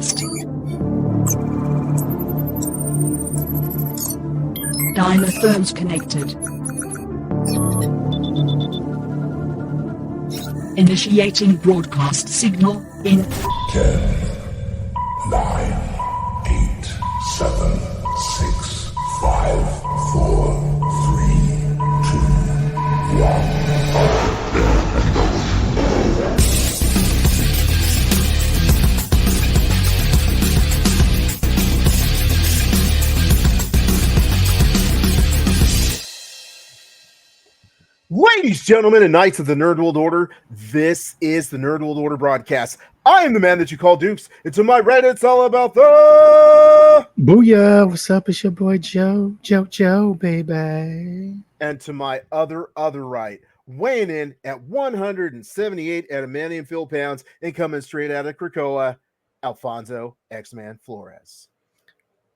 Broadcasting. Dynaphones connected. Initiating broadcast signal in 10, 9, 8, 7, 6, 5, 4, 3, 2, 1. Ladies, gentlemen, and knights of the Nerd World Order, this is the Nerd World Order broadcast. I am the man that you call Dukes, and to my right, it's all about the... Booyah! What's up? It's your boy Joe. Joe, baby. And to my other right, weighing in at 178 adamantium field pounds and coming straight out of Krakoa, Alfonso X-Man Flores.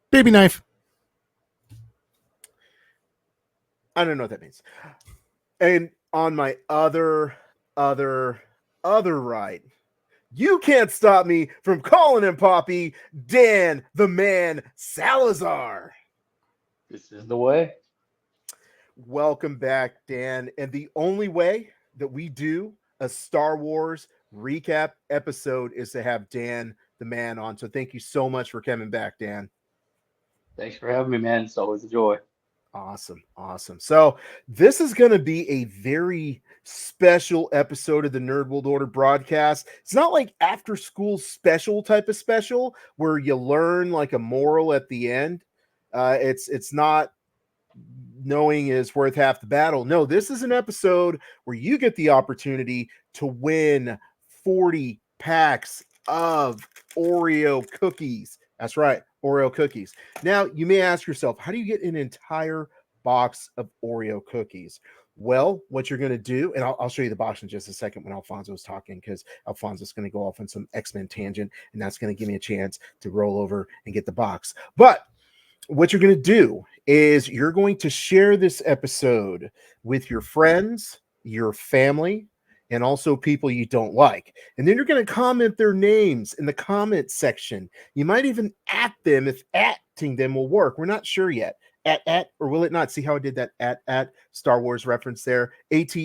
Baby knife. I don't know what that means. And on my other right, you can't stop me from calling him Poppy, Dan the Man Salazar. This is the way. Welcome back, Dan. And the only way that we do a Star Wars recap episode is to have Dan the Man on. So thank you so much for coming back, Dan. Thanks for having me, man. It's always a joy. Awesome. So this is going to be a very special episode of the Nerd World Order broadcast. It's not like after school special type of special where you learn like a moral at the end. It's not knowing is worth half the battle. No, this is an episode where you get the opportunity to win 40 packs of Oreo cookies. That's right, Oreo cookies. Now, you may ask yourself, how do you get an entire box of Oreo cookies? Well, what you're going to do, and I'll show you the box in just a second when Alfonso's talking, because Alfonso's going to go off on some X-Men tangent, and that's going to give me a chance to roll over and get the box. But what you're going to do is you're going to share this episode with your friends, your family, and also people you don't like. And then you're going to comment their names in the comment section. You might even at them if atting them will work. We're not sure yet. At, or will it not? See how I did that at Star Wars reference there? AT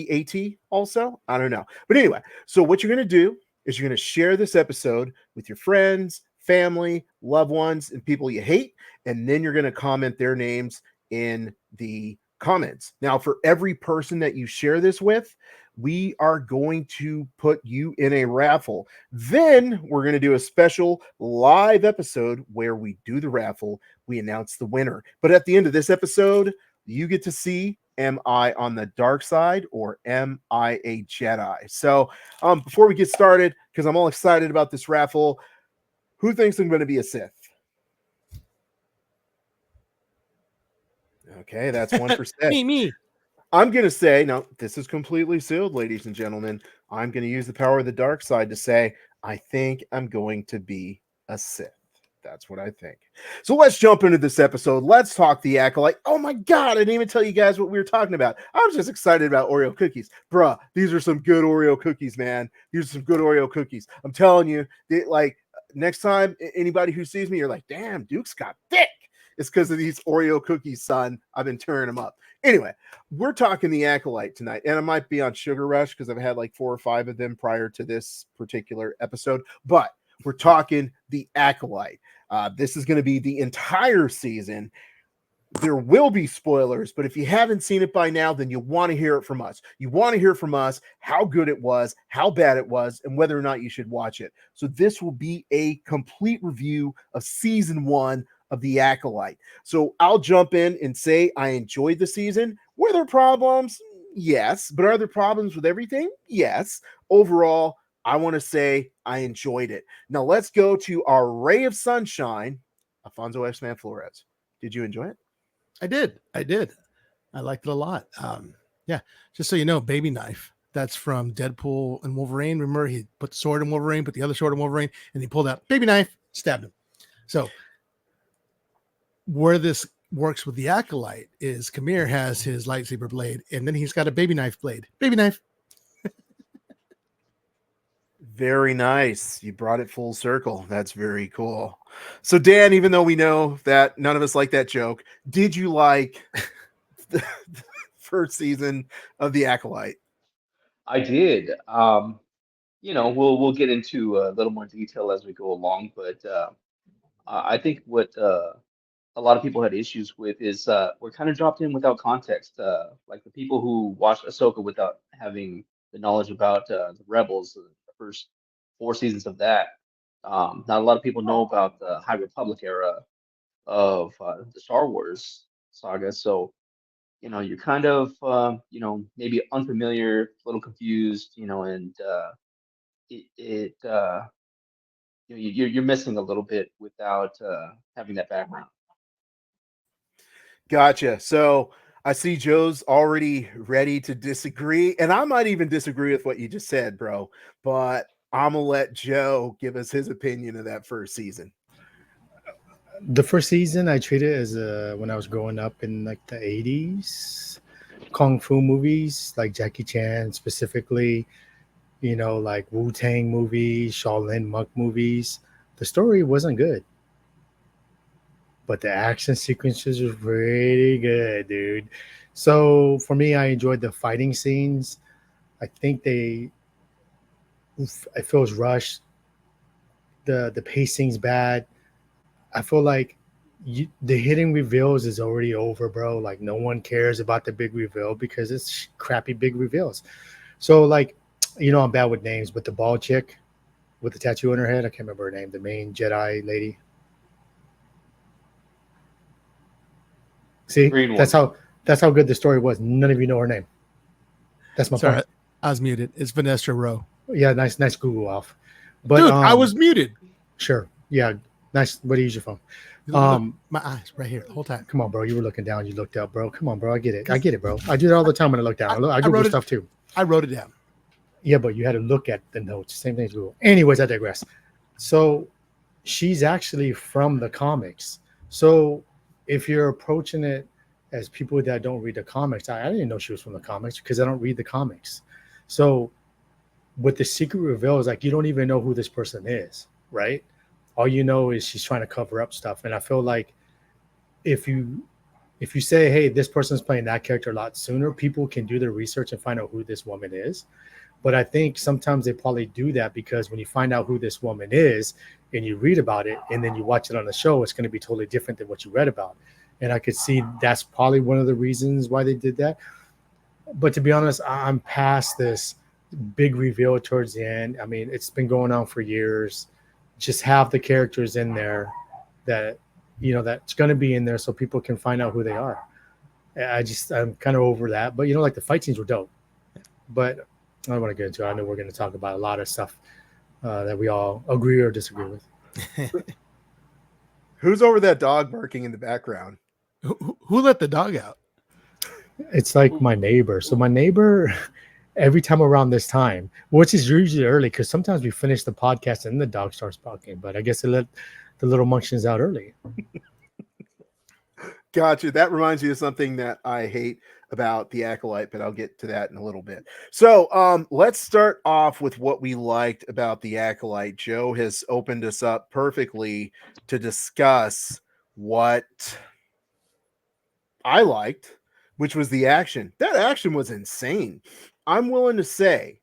also? I don't know. But anyway, so what you're going to do is you're going to share this episode with your friends, family, loved ones, and people you hate. And then you're going to comment their names in the comments. Now, for every person that you share this with, we are going to put you in a raffle. Then we're going to do a special live episode where we do the raffle. We announce the winner. But at the end of this episode, you get to see, am I on the dark side or am I a Jedi? So before we get started, because I'm all excited about this raffle, who thinks I'm going to be a Sith? Okay, that's one for Sith. Me. I'm going to say, no, this is completely sealed, ladies and gentlemen. I'm going to use the power of the dark side to say, I think I'm going to be a Sith. That's what I think. So let's jump into this episode. Let's talk the Acolyte. Oh my God, I didn't even tell you guys what we were talking about. I was just excited about Oreo cookies. Bruh, these are some good Oreo cookies, man. These are some good Oreo cookies. I'm telling you, next time anybody who sees me, you're like, damn, Duke's got thick. It's because of these Oreo cookies, son. I've been tearing them up. Anyway, we're talking the Acolyte tonight, and I might be on Sugar Rush because I've had like 4 or 5 of them prior to this particular episode, but we're talking the Acolyte. This is going to be the entire season. There will be spoilers, but if you haven't seen it by now, then you want to hear it from us. You want to hear from us how good it was, how bad it was, and whether or not you should watch it. So this will be a complete review of season 1 of the Acolyte. So I'll jump in and say I enjoyed the season. Were there problems? Yes. But are there problems with everything? Yes. Overall, I want to say I enjoyed it. Now let's go to our ray of sunshine, Alfonso X-Man Flores. Did you enjoy it? I did. I liked it a lot. Yeah. Just so you know, baby knife. That's from Deadpool and Wolverine. Remember, he put the sword in Wolverine, put the other sword in Wolverine, and he pulled out baby knife, stabbed him. So where this works with the Acolyte is Kamir has his lightsaber blade, and then he's got a baby knife blade. Baby knife. Very nice. You brought it full circle. That's very cool. So, Dan, even though we know that none of us like that joke, did you like the first season of The Acolyte? I did. We'll get into a little more detail as we go along, but I think what a lot of people had issues with is we're kind of dropped in without context. Like the people who watched Ahsoka without having the knowledge about the Rebels, the first 4 seasons of that. Not a lot of people know about the High Republic era of the Star Wars saga. So, you're kind of, maybe unfamiliar, a little confused, and you're missing a little bit without having that background. Gotcha. So, I see Joe's already ready to disagree, and I might even disagree with what you just said, bro. But I'm gonna let Joe give us his opinion of that first season. The first season I treated as when I was growing up in like the 80s, kung fu movies like Jackie Chan specifically, like Wu-Tang movies, Shaolin monk movies. The story wasn't good, but the action sequences were pretty good, dude. So for me, I enjoyed the fighting scenes. I think it feels rushed. The pacing's bad. I feel like the hitting reveals is already over, bro. Like no one cares about the big reveal because it's crappy big reveals. So like, I'm bad with names, but the bald chick with the tattoo on her head, I can't remember her name, the main Jedi lady. The See, green that's one. how good the story was. None of you know her name. That's my Sorry, point. I was muted. It's Vanessa Rowe. Yeah, nice Google off. But Dude, I was muted. sure. Yeah, nice. Way to use your phone. Look, my eyes right here the whole time. Come on, bro. You were looking down. You looked up, bro. Come on, bro. I get it, bro. I do it all the time when I look down. I Google wrote it- stuff too. I wrote it down. Yeah, but you had to look at the notes. Same thing as Google. Anyways, I digress. So she's actually from the comics. So if you're approaching it as people that don't read the comics, I didn't know she was from the comics because I don't read the comics. So what the secret reveal is like you don't even know who this person is, right? All you know is she's trying to cover up stuff. And I feel like if you say, hey, this person's playing that character a lot sooner, people can do their research and find out who this woman is. But I think sometimes they probably do that because when you find out who this woman is and you read about it and then you watch it on the show, it's going to be totally different than what you read about. And I could see that's probably one of the reasons why they did that. But to be honest, I'm past this big reveal towards the end. I mean, it's been going on for years. Just have the characters in there that, that's going to be in there so people can find out who they are. I'm kind of over that. But, like the fight scenes were dope. But I don't want to get into it. I know we're going to talk about a lot of stuff that we all agree or disagree with. Who's over that dog barking in the background? Who let the dog out? It's like my neighbor. So my neighbor, every time around this time, which is usually early, because sometimes we finish the podcast and the dog starts barking. But I guess they let the little munchkins out early. Gotcha. That reminds me of something that I hate about The Acolyte, but I'll get to that in a little bit. So let's start off with what we liked about The Acolyte. Joe has opened us up perfectly to discuss what I liked, which was the action. That action was insane. I'm willing to say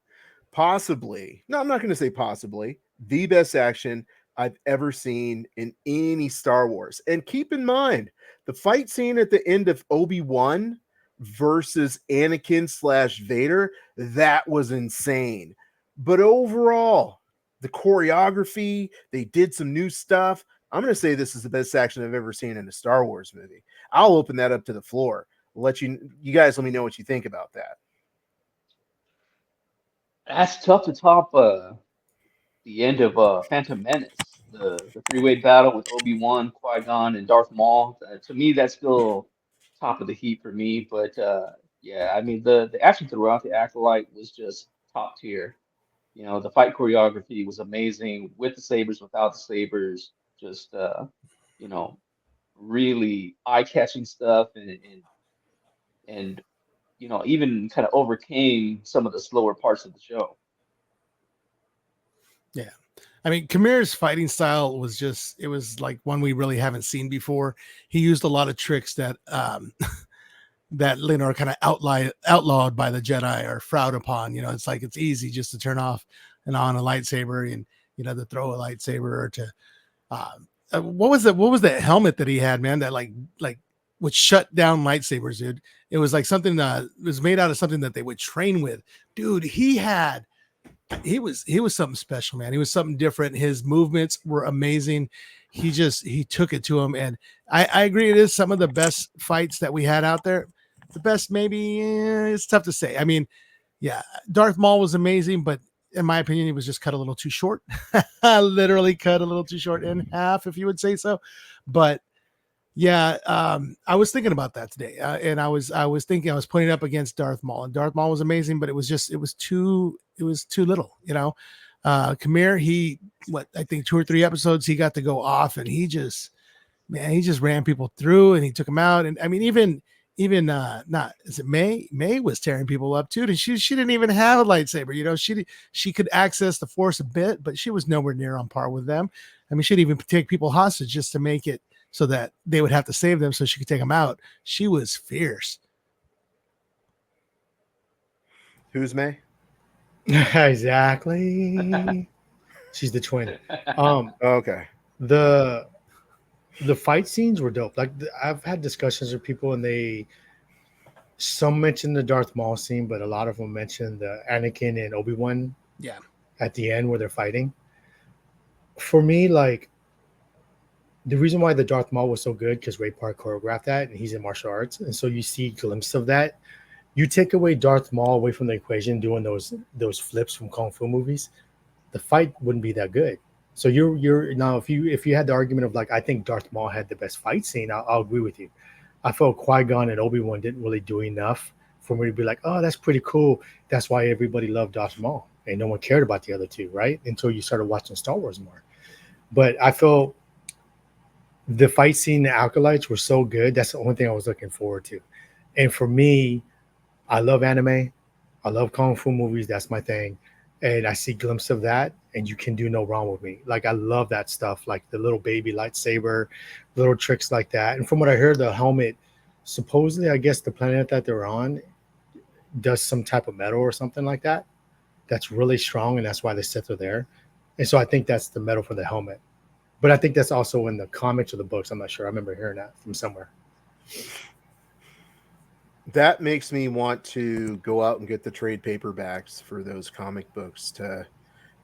possibly, no, I'm not going to say possibly, the best action I've ever seen in any Star Wars. And keep in mind, the fight scene at the end of Obi-Wan versus Anakin/Vader, that was insane. But overall, the choreography, they did some new stuff. I'm going to say this is the best action I've ever seen in a Star Wars movie. I'll open that up to the floor. Let you guys let me know what you think about that. That's tough to top the end of Phantom Menace, the three-way battle with Obi-Wan, Qui-Gon, and Darth Maul. To me, that's still top of the heap for me. But yeah, I mean the action throughout the Acolyte was just top tier. The fight choreography was amazing with the sabers, without the sabers. Just you know, really eye-catching stuff, and even kind of overcame some of the slower parts of the show. Yeah. I mean, Kamir's fighting style was just, it was like one we really haven't seen before. He used a lot of tricks that, that, you know, are kind of outlawed by the Jedi or frowned upon. You know, it's like, it's easy just to turn off and on a lightsaber and, you know, to throw a lightsaber or to, what was the helmet that he had, man, that like would shut down lightsabers, dude? It was like something that was made out of something that they would train with. Dude, he was something special, man. He was something different. His movements were amazing. He took it to him. And I agree. It is some of the best fights that we had out there. The best, maybe it's tough to say. I mean, yeah, Darth Maul was amazing, but in my opinion, he was just cut a little too short. Literally cut a little too short in half, if you would say so. But yeah, I was thinking about that today, and I was thinking I was putting it up against Darth Maul, and Darth Maul was amazing, but it was too little, you know. Kamir, I think 2 or 3 episodes he got to go off, and he just ran people through, and he took them out, and I mean even not is it May was tearing people up too, and she didn't even have a lightsaber, you know. She could access the Force a bit, but she was nowhere near on par with them. I mean, she'd even take people hostage just to make it so that they would have to save them so she could take them out. She was fierce. Who's May? Exactly. She's the twin. Okay. The fight scenes were dope. Like I've had discussions with people, and some mentioned the Darth Maul scene, but a lot of them mentioned the Anakin and Obi-Wan. Yeah. At the end where they're fighting. For me, like the reason why the Darth Maul was so good because Ray Park choreographed that, and he's in martial arts, and so you see a glimpse of that. You take away Darth Maul away from the equation, doing those flips from kung fu movies, the fight wouldn't be that good. So you're now if you had the argument of like I think Darth Maul had the best fight scene, I'll agree with you. I felt Qui-Gon and Obi-Wan didn't really do enough for me to be like, oh, that's pretty cool. That's why everybody loved Darth Maul, and no one cared about the other two, right? Until you started watching Star Wars more. But I felt the fight scene, the Acolytes were so good. That's the only thing I was looking forward to. And for me, I love anime. I love kung fu movies. That's my thing. And I see glimpses of that, and you can do no wrong with me. Like I love that stuff, like the little baby lightsaber, little tricks like that. And from what I heard, the helmet, supposedly, I guess the planet that they're on does some type of metal or something like that. That's really strong, and that's why the Sith are there. And so I think that's the metal for the helmet. But I think that's also in the comics or the books. I'm not sure. I remember hearing that from somewhere. That makes me want to go out and get the trade paperbacks for those comic books to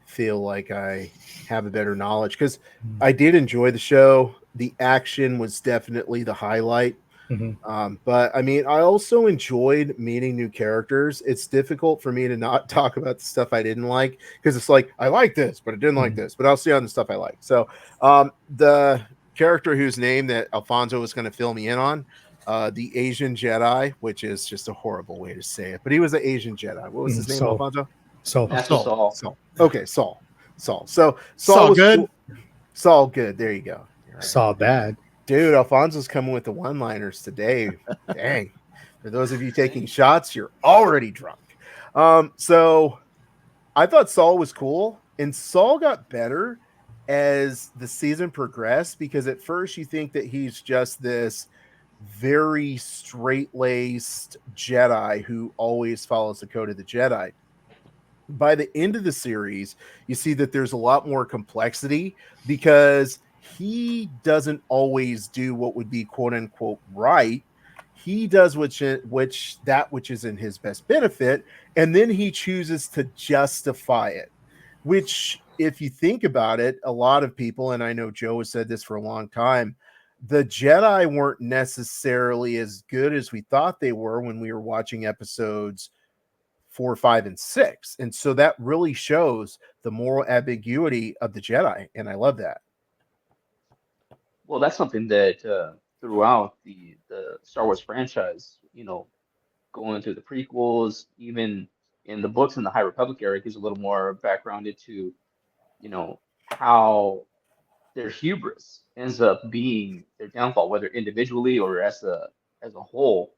feel like I have a better knowledge, because I did enjoy the show. The action was definitely the highlight. But I mean, I also enjoyed meeting new characters. It's difficult for me to not talk about the stuff I didn't like, because it's like I like this, but I didn't like this, but I'll see on the stuff I like. So the character whose name that Alfonso was going to fill me in on, the Asian Jedi, which is just a horrible way to say it, but he was an Asian Jedi. What was his name, Saul. Alfonso? Master Saul. Saul. Okay, Saul. So Saul was good. cool. Saul good. There you go. Right. Saul bad. Dude, Alfonso's coming with the one-liners today. Dang. For those of you taking shots, you're already drunk. So I thought Saul was cool, and Saul got better as the season progressed, because at first you think that he's just this very straight-laced Jedi who always follows the code of the Jedi. By the end of the series, you see that there's a lot more complexity, because he doesn't always do what would be quote unquote right. He does which is in his best benefit, and then he chooses to justify it, which, if you think about it, a lot of people, and I know Joe has said this for a long time, the Jedi weren't necessarily as good as we thought they were when we were watching episodes 4, 5, and 6. And so that really shows the moral ambiguity of the Jedi, and I love that. Well, that's something that throughout the Star Wars franchise, you know, going through the prequels, even in the books in the High Republic era, gives a little more background into, you know, how their hubris ends up being their downfall, whether individually or as a whole.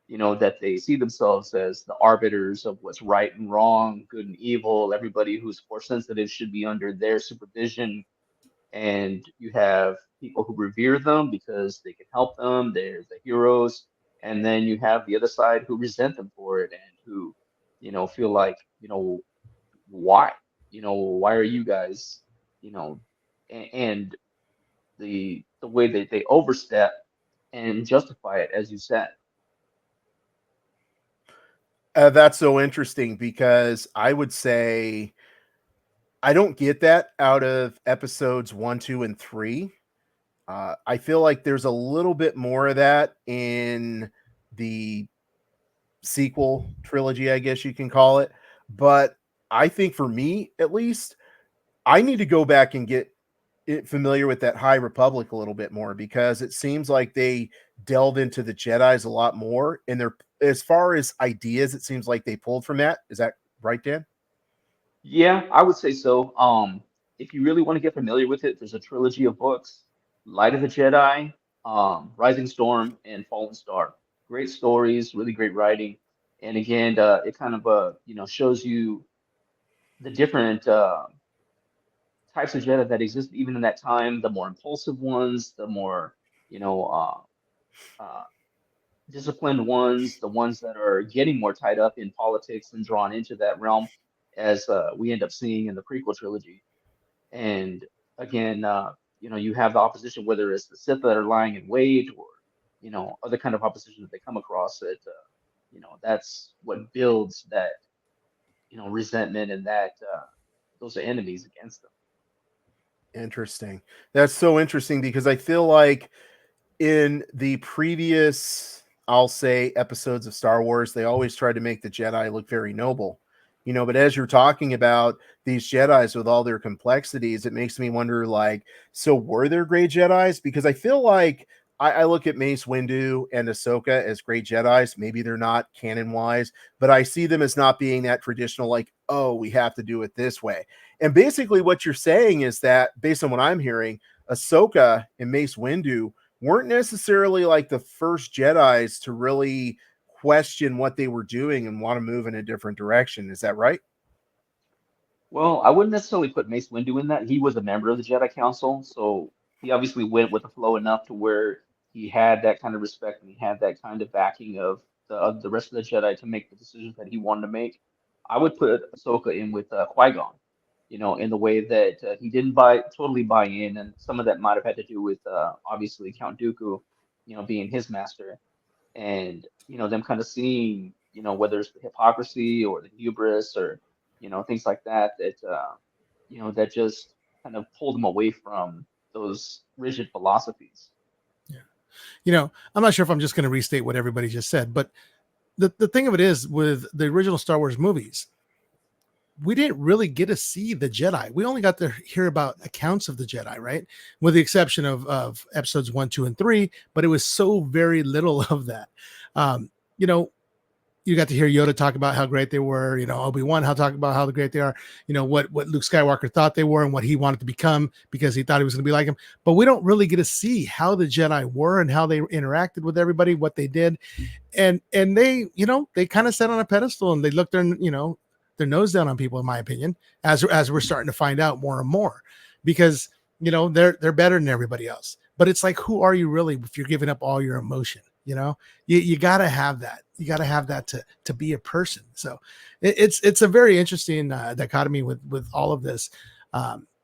that they see themselves as the arbiters of what's right and wrong, good and evil. Everybody who's force sensitive should be under their supervision. And you have people who revere them because they can help them. They're the heroes. And then you have the other side who resent them for it and who, feel like, why? Why are you guys, and the way that they overstep and justify it, as you said. That's so interesting because I would say I don't get that out of episodes 1, 2, and 3. I feel like there's a little bit more of that in the sequel trilogy, I guess you can call it. But I think for me, at least, I need to go back and get familiar with that High Republic a little bit more, because it seems like they delved into the Jedis a lot more. And they're, as far as ideas, it seems like they pulled from that. Is that right, Dan? Yeah, I would say so. If you really want to get familiar with it, there's a trilogy of books: Light of the Jedi, Rising Storm, and Fallen Star. Great stories, really great writing, and again, it kind of shows you the different types of Jedi that exist even in that time. The more impulsive ones, the more you know uh, disciplined ones, the ones that are getting more tied up in politics and drawn into that realm, as we end up seeing in the prequel trilogy. And again, you have the opposition, whether it's the Sith that are lying in wait, or other kind of opposition that they come across. That that's what builds that resentment and that those are enemies against them. Interesting. That's so interesting because I feel like in the previous, I'll say, episodes of Star Wars, they always tried to make the Jedi look very noble, but as you're talking about these Jedis with all their complexities, it makes me wonder, like, so were there great Jedis? Because I feel like I look at Mace Windu and Ahsoka as great Jedis. Maybe they're not canon wise, but I see them as not being that traditional, like, oh, we have to do it this way. And basically what you're saying is that, based on what I'm hearing, Ahsoka and Mace Windu weren't necessarily like the first Jedis to really question what they were doing and want to move in a different direction. Is that right? Well, I wouldn't necessarily put Mace Windu in that. He was a member of the Jedi Council, so he obviously went with the flow enough to where he had that kind of respect and he had that kind of backing of the rest of the Jedi to make the decisions that he wanted to make. I would put Ahsoka in with Qui-Gon, in the way that he didn't totally buy in, and some of that might have had to do with obviously Count Dooku, being his master, and them kind of seeing whether it's the hypocrisy or the hubris or things like that that just kind of pulled them away from those rigid philosophies. I'm not sure if I'm just going to restate what everybody just said, but the thing of it is, with the original Star Wars movies, we didn't really get to see the Jedi. We only got to hear about accounts of the Jedi, right? With the exception of episodes 1, 2, and 3, but it was so very little of that. You got to hear Yoda talk about how great they were, Obi-Wan, talk about how great they are, what Luke Skywalker thought they were and what he wanted to become because he thought he was going to be like him. But we don't really get to see how the Jedi were and how they interacted with everybody, what they did. And they, they kind of sat on a pedestal and they looked their nose down on people, in my opinion, as we're starting to find out more and more, because, they're better than everybody else. But it's like, who are you really if you're giving up all your emotion? You got to have that. You got to have that to be a person. So it's a very interesting dichotomy with all of this.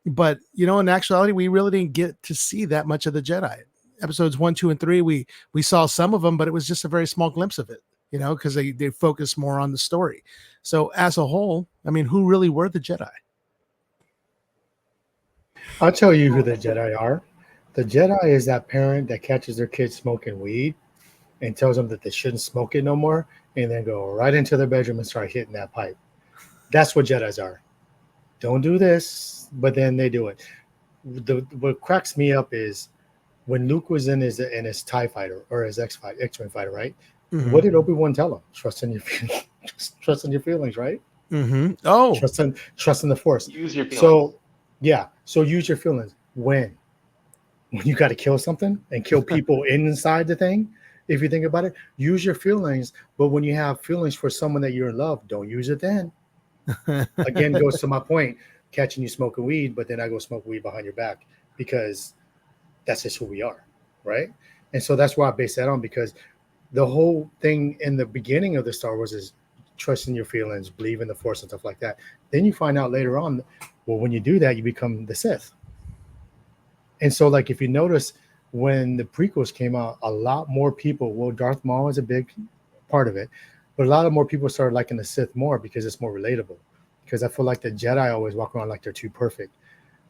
But, in actuality, we really didn't get to see that much of the Jedi. Episodes 1, 2, and 3, we saw some of them, but it was just a very small glimpse of it, because they focus more on the story. So as a whole, I mean, who really were the Jedi? I'll tell you who the Jedi are. The Jedi is that parent that catches their kids smoking weed and tells them that they shouldn't smoke it no more, and then go right into their bedroom and start hitting that pipe. That's what Jedis are. Don't do this, but then they do it. What cracks me up is when Luke was in his TIE fighter or his X-Wing fighter, right? Mm-hmm. What did Obi-Wan tell him? Trust in your feelings, right? Mm-hmm. Oh, trust in the Force. Use your feelings. So use your feelings when you got to kill something and kill people inside the thing. If you think about it, use your feelings, but when you have feelings for someone that you're in love, don't use it then. Again, goes to my point, catching you smoking weed, but then I go smoke weed behind your back because that's just who we are, right? And so that's why I base that on, because the whole thing in the beginning of the Star Wars is trusting your feelings, believe in the Force and stuff like that. Then you find out later on, well, when you do that, you become the Sith. And so, like, if you notice, when the prequels came out, a lot more people, well, Darth Maul was a big part of it, but a lot of more people started liking the Sith more because it's more relatable. Because I feel like the Jedi always walk around like they're too perfect.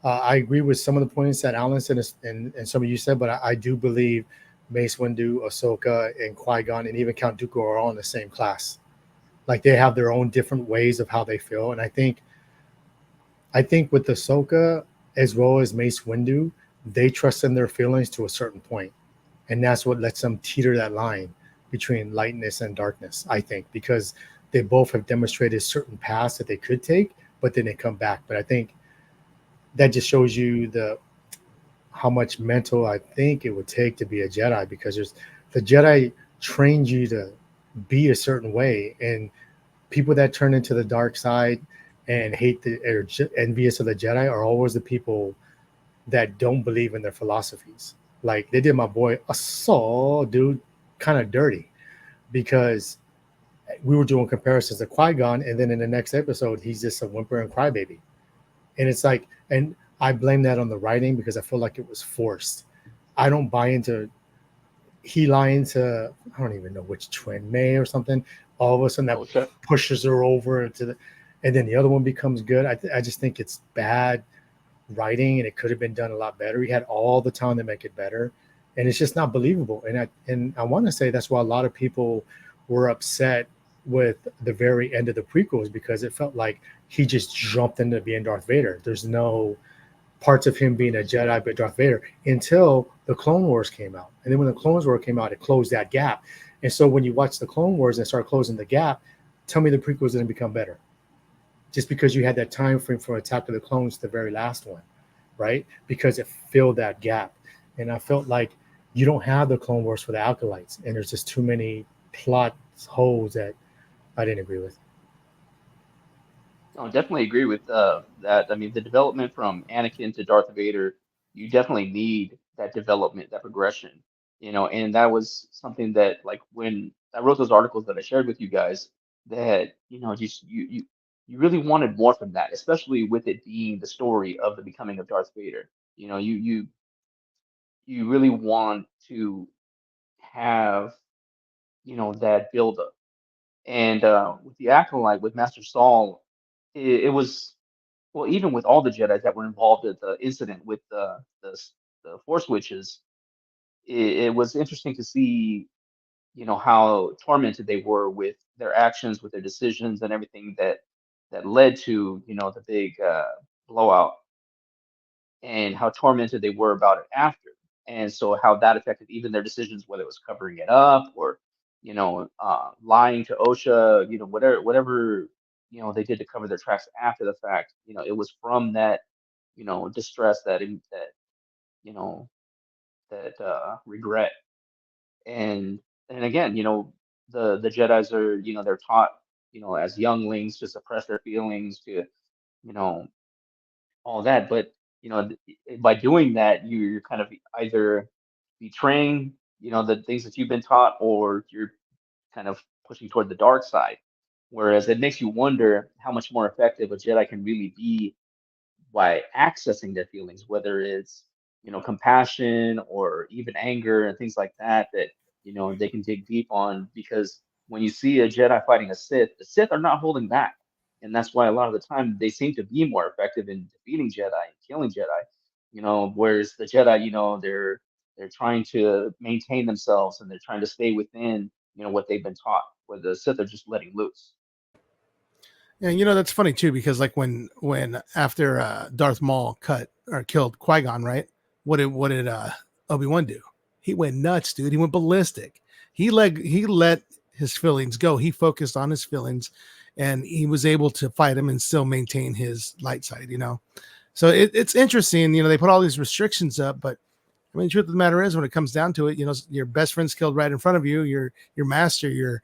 I agree with some of the points that Alan said and some of you said, but I do believe Mace Windu, Ahsoka, and Qui-Gon, and even Count Dooku are all in the same class. Like, they have their own different ways of how they feel. And I think with Ahsoka as well as Mace Windu, they trust in their feelings to a certain point. And that's what lets them teeter that line between lightness and darkness, I think, because they both have demonstrated certain paths that they could take, but then they come back. But I think that just shows you how much mental I think it would take to be a Jedi, because the Jedi trained you to be a certain way, and people that turn into the dark side and hate or envious of the Jedi are always the people that don't believe in their philosophies. Like, they did my boy Assault, dude, kind of dirty, because we were doing comparisons to Qui-Gon, and then in the next episode, he's just a whimpering crybaby. And it's like, and I blame that on the writing because I feel like it was forced. I don't buy into he lying to, I don't even know which twin, May or something. All of a sudden that pushes her over and then the other one becomes good. I just think it's bad writing, and it could have been done a lot better. He had all the time to make it better, and it's just not believable. And I want to say that's why a lot of people were upset with the very end of the prequels, because it felt like he just jumped into being Darth Vader. There's no parts of him being a Jedi but Darth Vader until the Clone Wars came out. And then when the Clone Wars came out, it closed that gap. And so when you watch the Clone Wars and start closing the gap, tell me the prequels didn't become better. Just because you had that time frame from Attack of the Clones to the very last one, right? Because it filled that gap. And I felt like you don't have the Clone Wars for the Acolytes, and there's just too many plot holes that I didn't agree with. I definitely agree with that. I mean, the development from Anakin to Darth Vader, you definitely need that development, that progression, and that was something that, like, when I wrote those articles that I shared with you guys, that, just you really wanted more from that, especially with it being the story of the becoming of Darth Vader. You really want to have, that build up. And with the Acolyte, with Master Saul, it was, well, even with all the Jedi that were involved at the incident with the Force Witches, it was interesting to see, how tormented they were with their actions, with their decisions, and everything that led to, the big blowout, and how tormented they were about it after. And so how that affected even their decisions, whether it was covering it up or, lying to OSHA, whatever, they did to cover their tracks after the fact. It was from that, distress, you know, that regret. And again, the Jedis are, they're taught, as younglings to suppress their feelings, to, you know, all that. But by doing that, you're kind of either betraying, the things that you've been taught, or you're kind of pushing toward the dark side. Whereas it makes you wonder how much more effective a Jedi can really be by accessing their feelings, whether it's, compassion or even anger and things like that, that, they can dig deep on. Because when you see a Jedi fighting a Sith, the Sith are not holding back. And that's why a lot of the time they seem to be more effective in defeating Jedi and killing Jedi, whereas the Jedi, they're trying to maintain themselves, and they're trying to stay within, what they've been taught, where the Sith are just letting loose. Yeah, that's funny too, because like when after Darth Maul cut or killed Qui-Gon, right? What did Obi-Wan do? He went nuts, dude. He went ballistic. He let his feelings go. He focused on his feelings, and he was able to fight him and still maintain his light side, So it's interesting, they put all these restrictions up, but I mean, the truth of the matter is, when it comes down to it, you know, your best friend's killed right in front of you, your master, your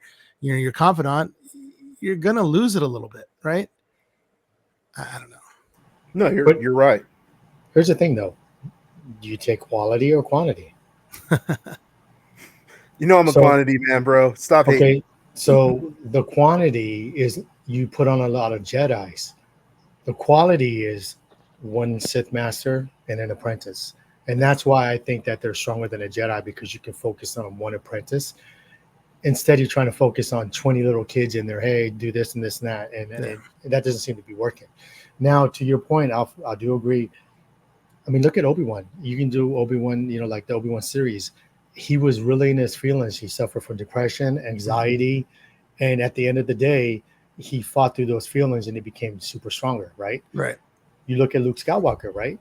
confidant, you're gonna lose it a little bit, right? I don't know. No, But you're right. here's the thing, though: do you take quality or quantity? You know I'm a So quantity man, bro. Stop hating. okay, so the quantity is you put on a lot of Jedis. The quality is one Sith master and an apprentice. And that's why I think that they're stronger than a Jedi, because you can focus on one apprentice. Instead, you're trying to focus on 20 little kids in there. Hey, do this and this and that. And that doesn't seem to be working. Now, to your point, I do agree. I mean, look at Obi-Wan. You can do Obi-Wan, you know, like the Obi-Wan series. He was really in his feelings. He suffered from depression, anxiety. And at the end of the day, he fought through those feelings and he became super stronger, right? Right. You look at Luke Skywalker, right?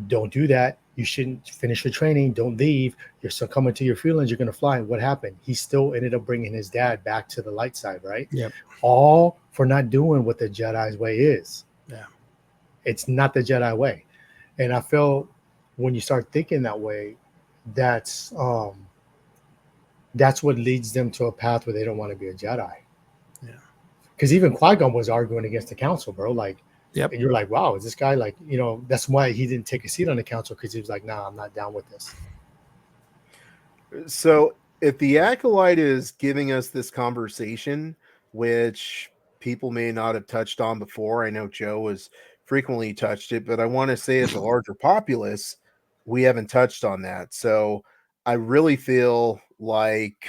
Don't do that. You shouldn't finish your training. Don't leave. You're succumbing to your feelings. You're going to fly. What happened? He still ended up bringing his dad back to the light side, right? Yep. All for not doing what the Jedi's way is. Yeah. It's not the Jedi way. And I feel when you start thinking that way, that's what leads them to a path where they don't want to be a Jedi. Yeah. Because even Qui-Gon was arguing against the council, bro. Like, yep. And you're like, wow, is this guy like, you know, that's why he didn't take a seat on the council, because he was like, nah, I'm not down with this. So if the Acolyte is giving us this conversation, which people may not have touched on before, I know Joe has frequently touched it, but I want to say as a larger populace, we haven't touched on that. So I really feel like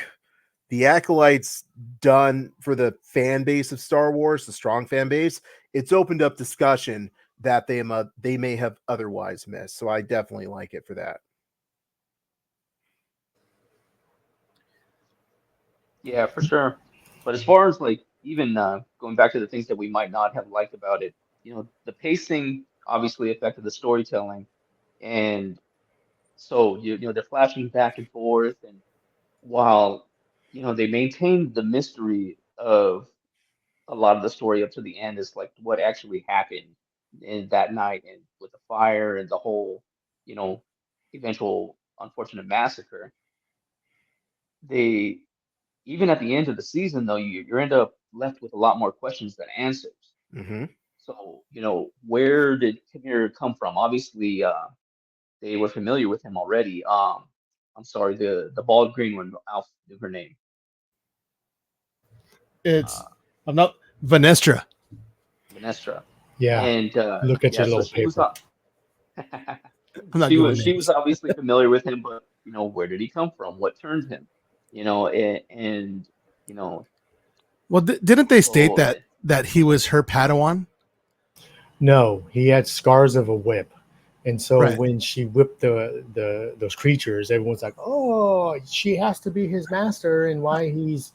the Acolyte's done for the fan base of Star Wars, the strong fan base. It's opened up discussion that they may have otherwise missed. So I definitely like it for that. Yeah, for sure. But as far as like even going back to the things that we might not have liked about it, you know, the pacing obviously affected the storytelling, and so you know they're flashing back and forth, and while you know they maintain the mystery of a lot of the story up to the end is like what actually happened in that night and with the fire and the whole, you know, eventual unfortunate massacre. They even at the end of the season though, you end up left with a lot more questions than answers. Mm-hmm. So, you know, where did Kabir come from? Obviously, they were familiar with him already. I'm sorry, the bald green one, Alf knew her name. It's I'm not Vanestra. Vanestra. Yeah. And Look at yeah, your so little she was paper. I'm not she good was with she was names. obviously familiar with him, but you know, where did he come from? What turned him? You know, and you know, Well, didn't they state so that he was her Padawan? No, he had scars of a whip. And so Right. when she whipped those creatures, everyone's like, oh, she has to be his master, and why he's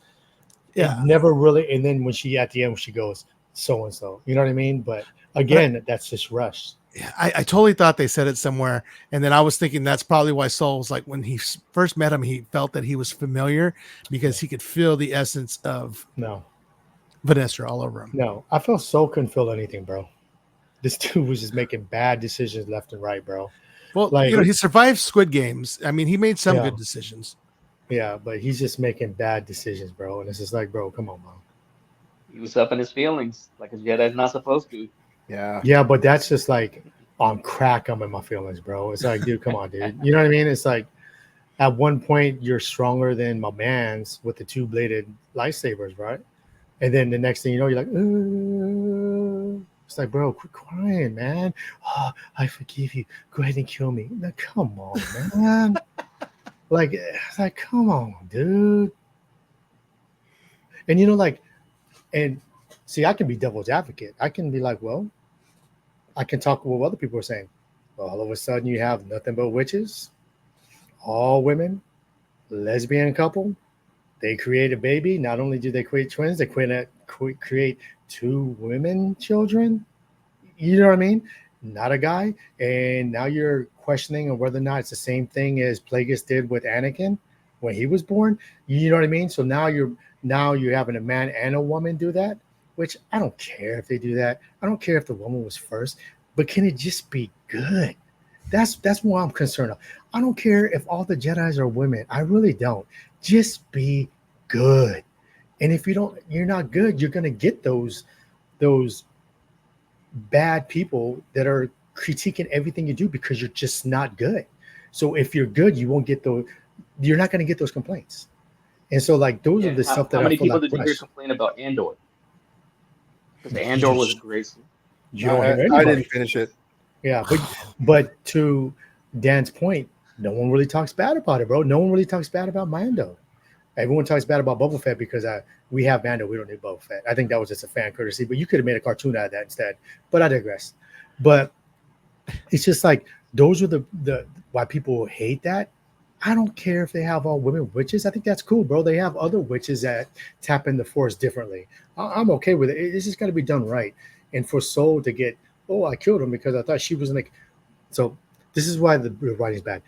Yeah. it never really. And then when she at the end, she goes, so and so, you know what I mean? But again, that's just rush. Yeah, I totally thought they said it somewhere, and then I was thinking that's probably why Saul was like, when he first met him, he felt that he was familiar because he could feel the essence of No, Vanestra all over him. no, I feel so couldn't feel anything, bro. This dude was just making bad decisions left and right, bro. Well, Like, you know, he survived Squid Games. I mean, he made some Yeah. good decisions. yeah, but he's just making bad decisions, bro. And it's just like, bro, come on, bro. he was up in his feelings, like a Jedi's not supposed to. Yeah. Yeah, but that's just like on crack. I'm in my feelings, bro. It's like, dude, come on, dude. You know what I mean? It's like at one point you're stronger than my man's with the two-bladed lightsabers, right? And then the next thing you know, you're like, it's like, bro, quit crying, man. Oh, I forgive you. Go ahead and kill me. Now, come on, man. It's like, come on, dude. And you know, like, and see, I can be devil's advocate. I can be like, well, I can talk with what other people are saying. Well, all of a sudden you have nothing but witches, all women, lesbian couple. They create a baby. Not only do they create twins, they create two women children. You know what I mean? Not a guy. And now you're questioning on whether or not it's the same thing as Plagueis did with Anakin when he was born. You know what I mean? So now you're having a man and a woman do that, which I don't care if they do that. I don't care if the woman was first, but can it just be good? That's what I'm concerned of. I don't care if all the Jedi's are women. I really don't. Just be good. And if you're not good, you're gonna get those bad people that are critiquing everything you do because you're just not good. So if you're good, you won't get those. You're not gonna get those complaints. And so like those are Yeah. the stuff How that I many feel people like did you hear rush. complain about Andor? Because You Andor was a just great. you don't hear I anybody. didn't finish it. Yeah, but to Dan's point, no one really talks bad about it, bro. No one really talks bad about Mando. Everyone talks bad about Boba Fett because we have Mando, we don't need Boba Fett. I think that was just a fan courtesy, but you could have made a cartoon out of that instead. But I digress. But it's just like those are the why people hate that. I don't care if they have all women witches. I think that's cool, bro. They have other witches that tap in the force differently. I'm okay with it. It's just got to be done right. And for Soul to get, oh, I killed him because I thought she was like, so this is why the writing's bad.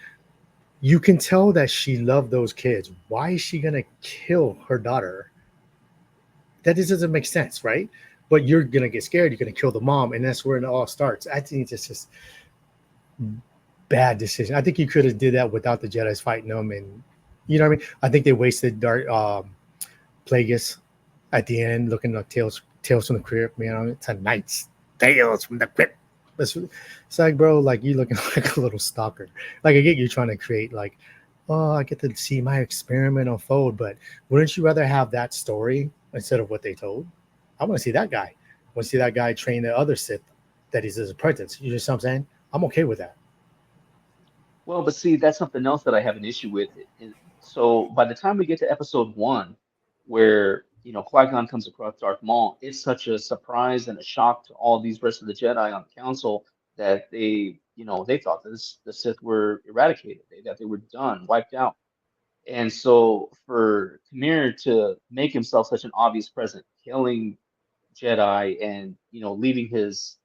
You can tell that she loved those kids. Why is she gonna kill her daughter? That just doesn't make sense, right? But you're gonna get scared. You're gonna kill the mom, and that's where it all starts. I think it's just bad decision. I think you could have did that without the Jedi's fighting them, and you know what I mean. I think they wasted Plagueis at the end, looking like Tales from the Crypt. Man, tonight's Tales from the Crypt. It's like, bro, like you looking like a little stalker. Like I get you trying to create like, oh, I get to see my experiment unfold, but wouldn't you rather have that story instead of what they told? I want to see that guy. I want to see that guy train the other Sith that he's his apprentice. You know what I'm saying? I'm okay with that. Well, but see, that's something else that I have an issue with. So by the time we get to episode one, where Qui-Gon comes across Darth Maul, it's such a surprise and a shock to all these rest of the Jedi on the Council that they thought the Sith were eradicated, that they were done, wiped out. And so for Khmer to make himself such an obvious presence, killing Jedi and leaving his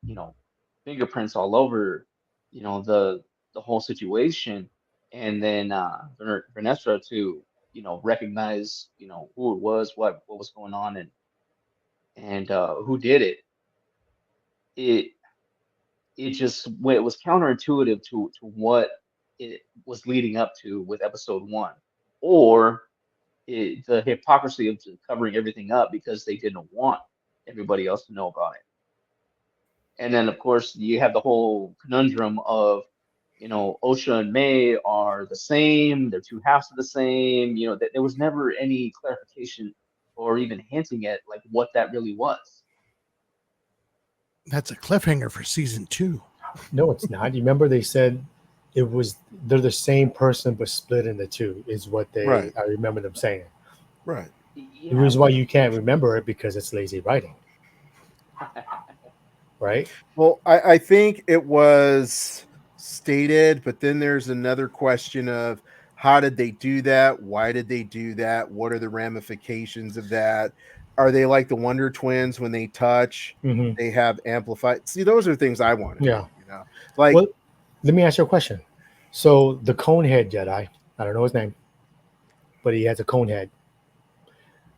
fingerprints all over the whole situation, and then Vernestra to recognize who it was, what was going on, and who did it. It it just it was counterintuitive to what it was leading up to with episode one, or the hypocrisy of just covering everything up because they didn't want everybody else to know about it. And then, of course, you have the whole conundrum of, Osha and May are the same. They're two halves of the same. There was never any clarification or even hinting at like what that really was. That's a cliffhanger for season 2. No, it's not. You remember they said they're the same person but split into two is what Right. I remember them saying. Right. The reason why you can't remember it because it's lazy writing, right? Well, I think it was stated, but then there's another question of how did they do that? Why did they do that? What are the ramifications of that? Are they like the Wonder Twins when they touch? Mm-hmm. They have amplified. See, those are things I want to Yeah. know. Like, Well, let me ask you a question. So the Conehead Jedi, I don't know his name, but he has a cone head.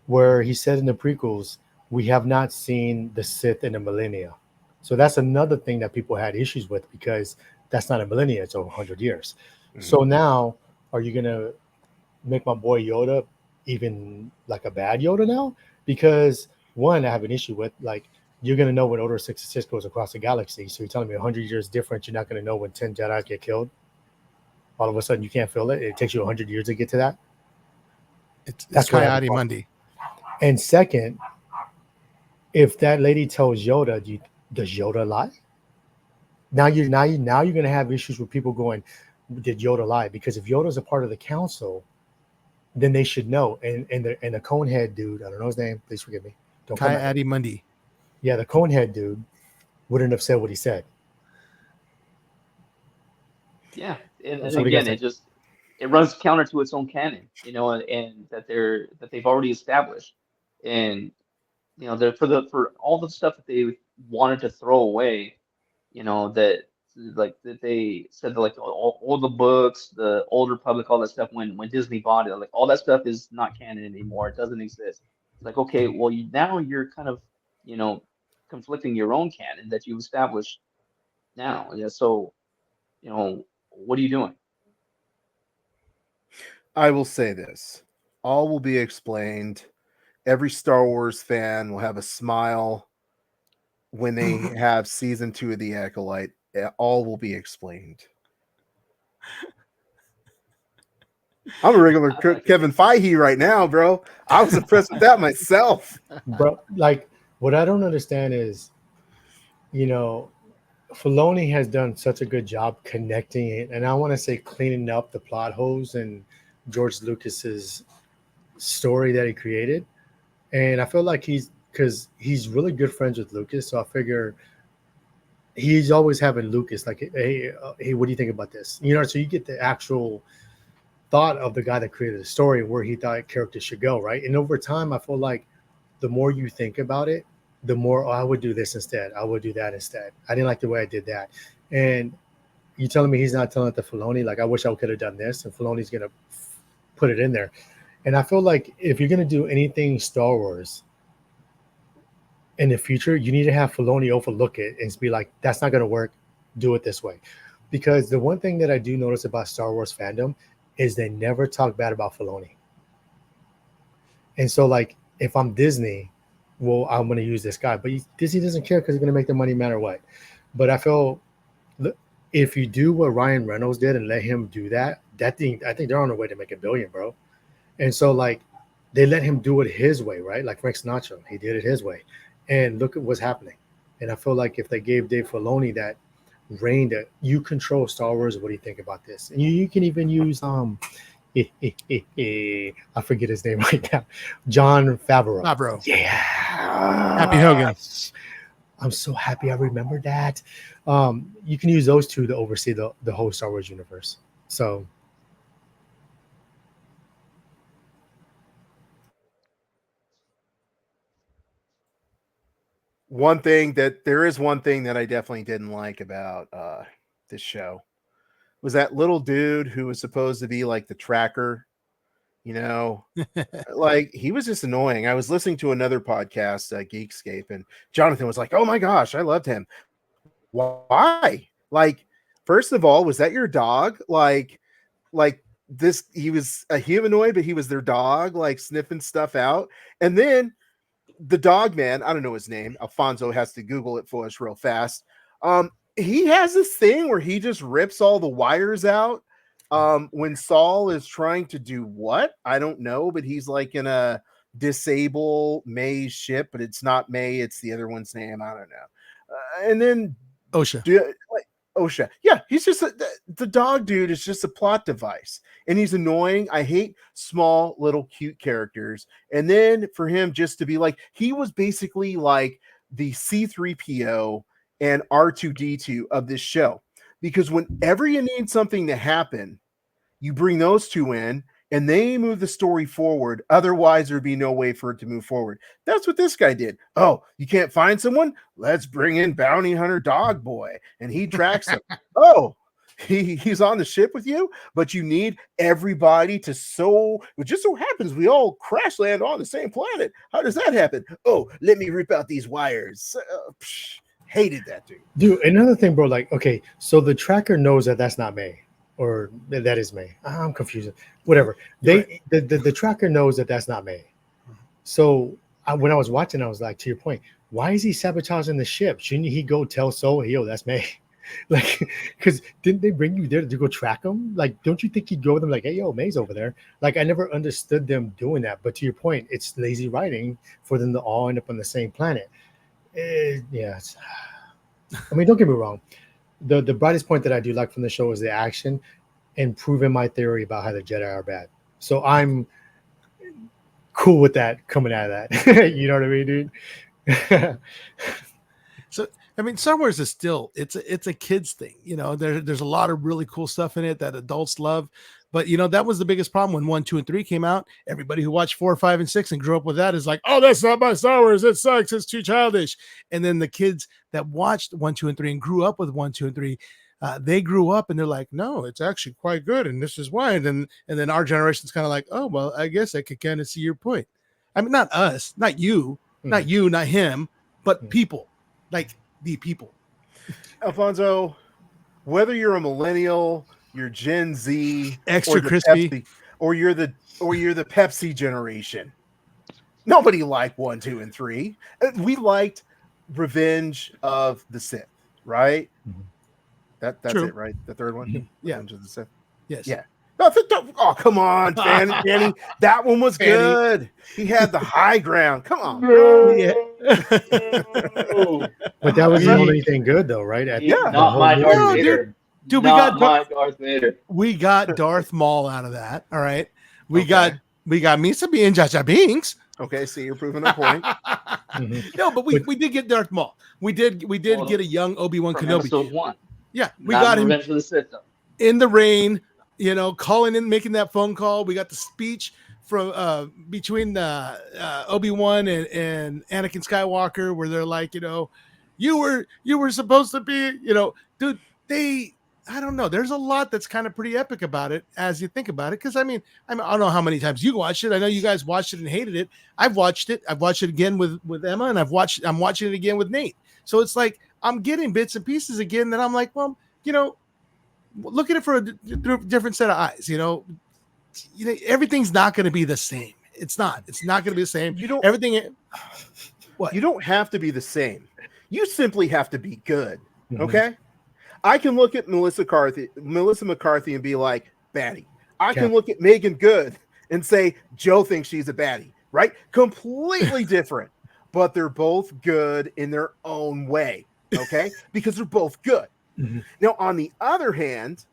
Where he said in the prequels, we have not seen the Sith in a millennia. So that's another thing that people had issues with because that's not a millennia, it's over 100 years. Mhm. So now, are you going to make my boy Yoda even like a bad Yoda now? Because one, I have an issue with, like, you're going to know when Order 66 goes across the galaxy. So you're telling me 100 years different, you're not going to know when 10 Jedi get killed? All of a sudden, you can't feel it. It takes you 100 years to get to that. It's That's what I have a Coyote problem. Monday. And second, if that lady tells Yoda, does Yoda lie? Now you're gonna have issues with people going, did Yoda lie? Because if Yoda's a part of the council, then they should know. And the Conehead dude, I don't know his name, please forgive me. Don't come at me. Coyote Monday. Yeah, the Conehead dude wouldn't have said what he said. Yeah, and Somebody again, got it runs counter to its own canon, and that they've already established, and they're for all the stuff that they wanted to throw away, that like that they said that like all the books, the Old Republic, all that stuff when Disney bought it, like all that stuff is not canon anymore. It doesn't exist. It's like, okay, well now you're kind of you know conflicting your own canon that you established now. Yeah, so what are you doing? I will say this. All will be explained. Every Star Wars fan will have a smile when they have season 2 of The Acolyte. All will be explained. I'm a regular I like it. Kevin Feige right now, bro. I was impressed with that myself. Bro, like what I don't understand is, Filoni has done such a good job connecting it, and I want to say cleaning up the plot holes in George Lucas's story that he created. And I feel like because he's really good friends with Lucas, so I figure he's always having Lucas like, hey, what do you think about this? So you get the actual thought of the guy that created the story, where he thought characters should go, right? And over time, I feel like the more you think about it, the more I would do this instead. I would do that instead. I didn't like the way I did that. And you telling me he's not telling it to Filoni? Like, I wish I could have done this, and Filoni's going to put it in there. And I feel like if you're going to do anything Star Wars in the future, you need to have Filoni overlook it and be like, that's not going to work. Do it this way. Because the one thing that I do notice about Star Wars fandom is they never talk bad about Filoni. And so, like, if I'm Disney, well, I'm going to use this guy. But Disney doesn't care because he's going to make the money no matter what. But I feel if you do what Ryan Reynolds did and let him do that thing, I think they're on their way to make $1 billion, bro. And so, like, they let him do it his way, right? Like Frank Sinatra, he did it his way. And look at what's happening. And I feel like if they gave Dave Filoni that reign that you control Star Wars, what do you think about this? And you can even use I forget his name right now, Jon Favreau. Yeah, Happy Hogan. I'm so happy I remembered that. You can use those two to oversee the whole Star Wars universe. So there is one thing that I definitely didn't like about this show was that little dude who was supposed to be like the tracker, like he was just annoying. I was listening to another podcast, Geekscape, and Jonathan was like, "Oh my gosh, I loved him." Why? Like, first of all, was that your dog? Like this, he was a humanoid, but he was their dog, like sniffing stuff out, and then the dog man, I don't know his name. Alfonso has to Google it for us real fast. He has this thing where he just rips all the wires out. When Saul is trying to do what? I don't know, but he's like in a disable May's ship, but it's not May, it's the other one's name. I don't know. And then OSHA. OSHA. Yeah, he's just the dog dude is just a plot device, and he's annoying. I hate small little cute characters. And then for him just to be like, he was basically like the C3PO and R2D2 of this show, because whenever you need something to happen, you bring those two in and they move the story forward. Otherwise, there'd be no way for it to move forward. That's what this guy did. Oh, you can't find someone? Let's bring in Bounty Hunter Dog Boy, and he tracks him. Oh, he's on the ship with you, but you need everybody to it just so happens we all crash land on the same planet. How does that happen? Oh, let me rip out these wires. Hated that dude. Another thing, bro, like, okay, so the tracker knows that that's not May, or that is May. I'm confused. Whatever. The tracker knows that that's not May. So when I was watching, I was like, to your point, why is he sabotaging the ship? Shouldn't he go tell Soul, yo, that's May? Like, because didn't they bring you there to go track him? Like, don't you think he'd go with them like, hey, yo, May's over there? Like, I never understood them doing that. But to your point, it's lazy writing for them to all end up on the same planet. Yeah. I mean, don't get me wrong. The brightest point that I do like from the show is the action and proving my theory about how the Jedi are bad. So I'm cool with that coming out of that. You know what I mean, dude? So, I mean, Star Wars is still, it's a kid's thing. There's a lot of really cool stuff in it that adults love. But, that was the biggest problem when 1, 2, and 3 came out. Everybody who watched 4, 5, and 6 and grew up with that is like, oh, that's not my Star Wars. It sucks. It's too childish. And then the kids that watched 1, 2, and 3 and grew up with 1, 2, and 3, they grew up and they're like, no, it's actually quite good. And this is why. And then our generation's kind of like, oh, well, I guess I could kind of see your point. I mean, not us, not you, not him, but people, like the people. Alfonso, whether you're a millennial, you're Gen Z, Extra or the crispy. Pepsi, or you're the Pepsi generation. Nobody liked 1, 2, and 3. We liked Revenge of the Sith, right? Mhm. That's True. it, right? The third one, Yeah. Revenge of the Sith. Yes. Yeah. Oh, come on, Danny. That one was Danny. good. He had the high ground. Come on, bro. Yeah. But that was the Yeah. only thing good, though, right? Yeah. The Not whole my movie Darth No, was Vader. good. Dude, we Not got my Darth Vader. we got Darth Maul out of that. All right. We Okay. got Misa being Jar Jar Binks. Okay, see, you're proving a point. Mhm. No, but we But- did get Darth Maul. We did Well, get a young Obi-Wan From Kenobi. episode 1. Yeah, we Not got him Revenge of the Sith, though. in the rain, calling in, making that phone call. We got the speech from between Obi-Wan and Anakin Skywalker, where they're like, you were supposed to be, dude, I don't know. There's a lot that's kind of pretty epic about it as you think about it. Because I don't know how many times you watched it. I know you guys watched it and hated it. I've watched it. I've watched it again with Emma, and I'm watching it again with Nate. So it's like I'm getting bits and pieces again that I'm like, well, look at it for a different set of eyes. Everything's not going to be the same. It's not. It's not going to be the same. You don't Everything. What? You don't have to be the same. You simply have to be good. Mhm. Okay? I can look at Melissa McCarthy and be like, baddie. I can look at Megan Good and say, Joe thinks she's a baddie, right? Completely different, but they're both good in their own way, okay? Because they're both good. Mhm. Now, on the other hand,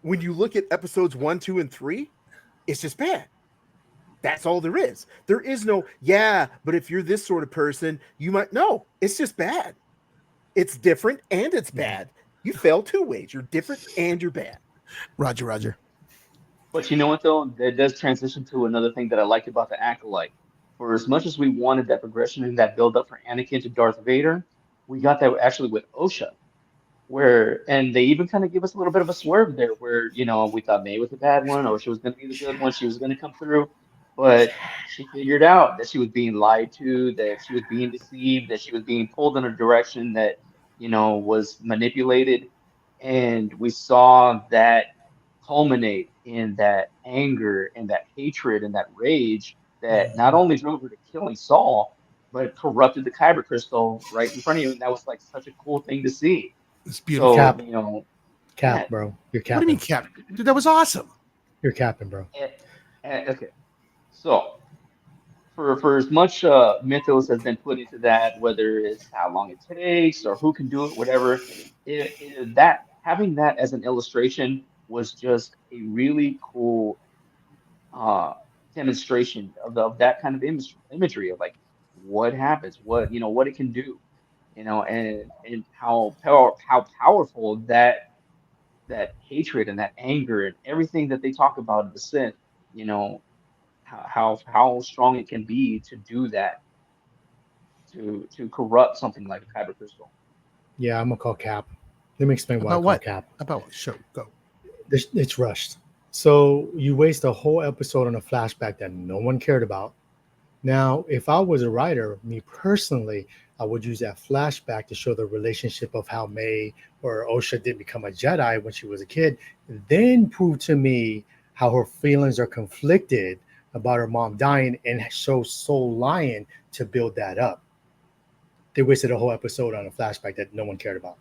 when you look at episodes 1, 2, and 3, it's just bad. That's all there is. There is no, but if you're this sort of person, you might, no, it's just bad. It's different and it's bad. You fail 2 ways. You're different and you're bad. Roger. But you know what, though? That does transition to another thing that I liked about the Acolyte. For as much as we wanted that progression and that build up for Anakin to Darth Vader, we got that actually with Osha. And they even kind of give us a little bit of a swerve there where, we thought May was the bad one, Osha was going to be the good one, she was going to come through. But she figured out that she was being lied to, that she was being deceived, that she was being pulled in a direction that, was manipulated. And we saw that culminate in that anger and that hatred and that rage that not only drove her to killing Saul, but corrupted the Kyber crystal right in front of you. And that was like such a cool thing to see. It's beautiful. So, Cap. yeah. Cap, bro. You're What do capping. you mean, Cap? Dude, that was awesome. You're capping, bro. Okay. So, for as much mythos has been put into that, whether it's how long it takes or who can do it, whatever, that having that as an illustration was just a really cool demonstration of that kind of imagery of like what happens, what it can do, and how powerful that hatred and that anger and everything that they talk about in the Sith, how strong it can be to do that, to corrupt something like a kyber crystal. Yeah, I'm gonna call Cap. Let me explain why I About call what? Cap. About what? Sure, go. It's rushed. So you waste a whole episode on a flashback that no one cared about. Now, if I was a writer, me personally, I would use that flashback to show the relationship of how May or Osha did become a Jedi when she was a kid, then prove to me how her feelings are conflicted about her mom dying and show Soul Lion to build that up. They wasted a whole episode on a flashback that no one cared about.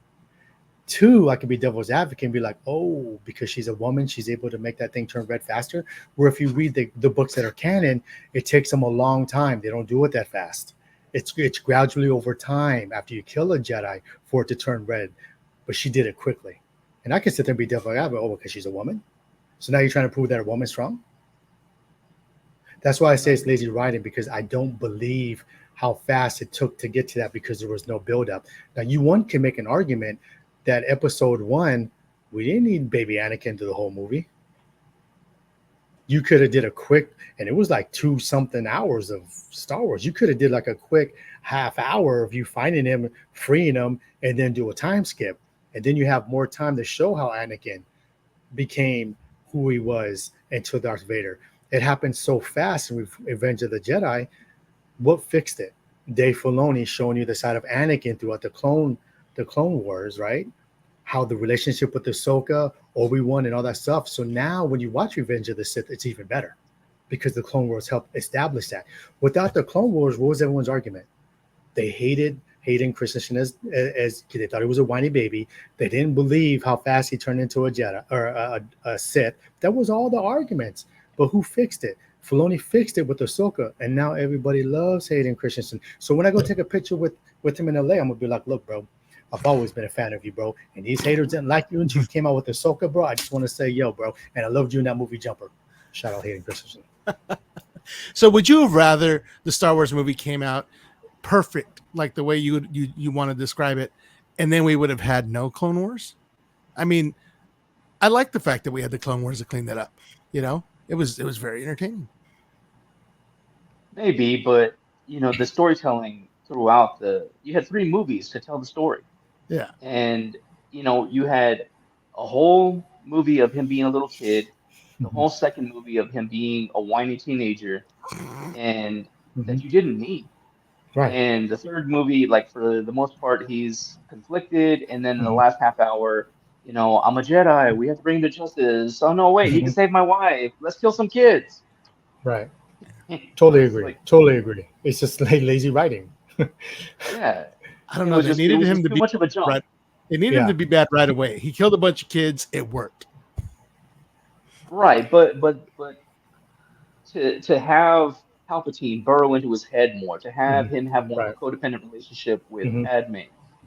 2, I could be devil's advocate and be like, oh, because she's a woman, she's able to make that thing turn red faster. Where if you read the books that are canon, it takes them a long time. They don't do it that fast. It's gradually over time after you kill a Jedi for it to turn red. But she did it quickly. And I could sit there and be devil's advocate, oh, because she's a woman. So now you're trying to prove that a woman's strong? That's why I say it's lazy writing, because I don't believe how fast it took to get to that because there was no buildup. Now, one can make an argument that episode 1, we didn't need baby Anakin to the whole movie. You could have did a quick, and it was like 2-something hours of Star Wars. You could have did like a quick half hour of you finding him, freeing him, and then do a time skip. And then you have more time to show how Anakin became who he was until Darth Vader. It happened so fast in Revenge of the Jedi. What fixed it? Dave Filoni showing you the side of Anakin throughout the Clone Wars, right? how the relationship with Ahsoka, Obi-Wan, and all that stuff. So now when you watch Revenge of the Sith, it's even better because the Clone Wars helped establish that. Without the Clone Wars, what was everyone's argument? They hated Hayden Christensen as they thought he was a whiny baby. They didn't believe how fast he turned into a Jedi or a Sith. That was all the arguments. But who fixed it? Filoni fixed it with Ahsoka, and now everybody loves Hayden Christensen. So when I go take a picture with him in LA, I'm gonna be like, look, bro, I've always been a fan of you, bro. And these haters didn't like you until you came out with Ahsoka, bro. I just want to say, yo, bro, and I loved you in that movie Jumper. Shout out Hayden Christensen. So would you have rather the Star Wars movie came out perfect, like the way you want to describe it, and then we would have had no Clone Wars? I mean, I like the fact that we had the Clone Wars to clean that up. You know, it was very entertaining. Maybe, but the storytelling throughout you had 3 movies to tell the story. Yeah. And you had a whole movie of him being a little kid, the whole second movie of him being a whiny teenager, and that you didn't need. Right. And the third movie, like for the most part, he's conflicted, and then in the last half hour, I'm a Jedi. We have to bring him to justice. Oh no, wait, he can save my wife. Let's kill some kids. Right. Totally It's agree. like, Totally agree. It's just like lazy writing. yeah, I don't it know. was They just, it needed was him just to too be much of a jump. right. They needed him to be bad right away. He killed a bunch of kids. It worked. Right, but to have Palpatine burrow into his head more, to have him have more of a Right. codependent relationship with Padme,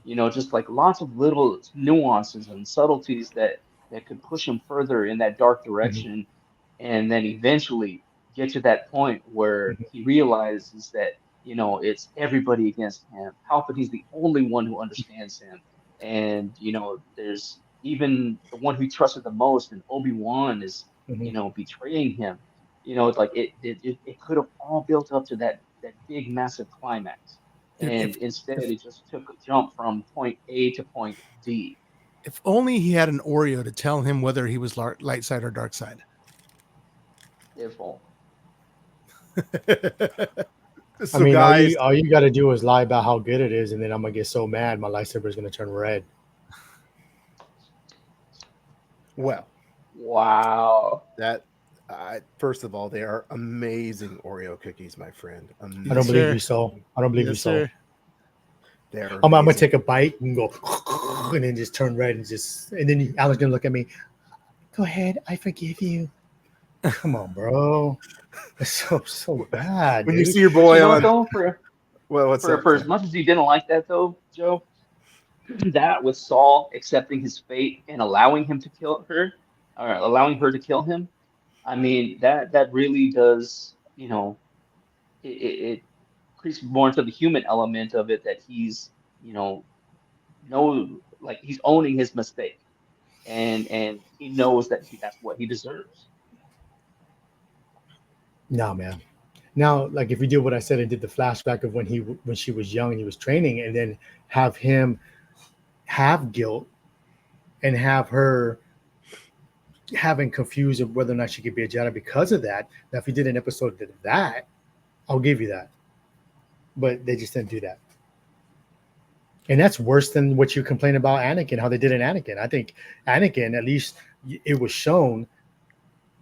just like lots of little nuances and subtleties that could push him further in that dark direction, and then eventually get to that point where he realizes that it's everybody against him. Palpatine's the only one who understands him, and there's even the one who he trusted the most, and Obi-Wan is betraying him. It's like it could have all built up to that big massive climax, Dude, and instead it just took a jump from point A to point D. if only he had an Oreo to tell him whether he was light side or dark side. If all. I mean, guys, all you got to do is lie about how good it is, and then I'm gonna get so mad my lightsaber is gonna turn red. well, Wow. that first of all, they are amazing Oreo cookies, my friend. Amazing. I don't Yes, believe sir. you, so. I don't believe you, Yes, so. sir. They're I'm gonna amazing. take a bite and go, and then just turn red, and then Alan's gonna look at me. Go ahead, I forgive you. Come on, bro. It's so bad. When you dude. see your boy You know what on, though? well, what's up? For as much as you didn't like that though, Joe, that with Saul accepting his fate and allowing him to kill her, or allowing her to kill him, I mean that really does, it creeps more into the human element of it, that he's, like he's owning his mistake, and he knows that that's what he deserves. No, man. Now, like if you did what I said and did the flashback of when she was young and he was training, and then have him have guilt and have her having confused of whether or not she could be a Jedi because of that. Now, if you did an episode of that, I'll give you that. But they just didn't do that. And that's worse than what you complain about Anakin, how they did in Anakin. I think Anakin, at least it was shown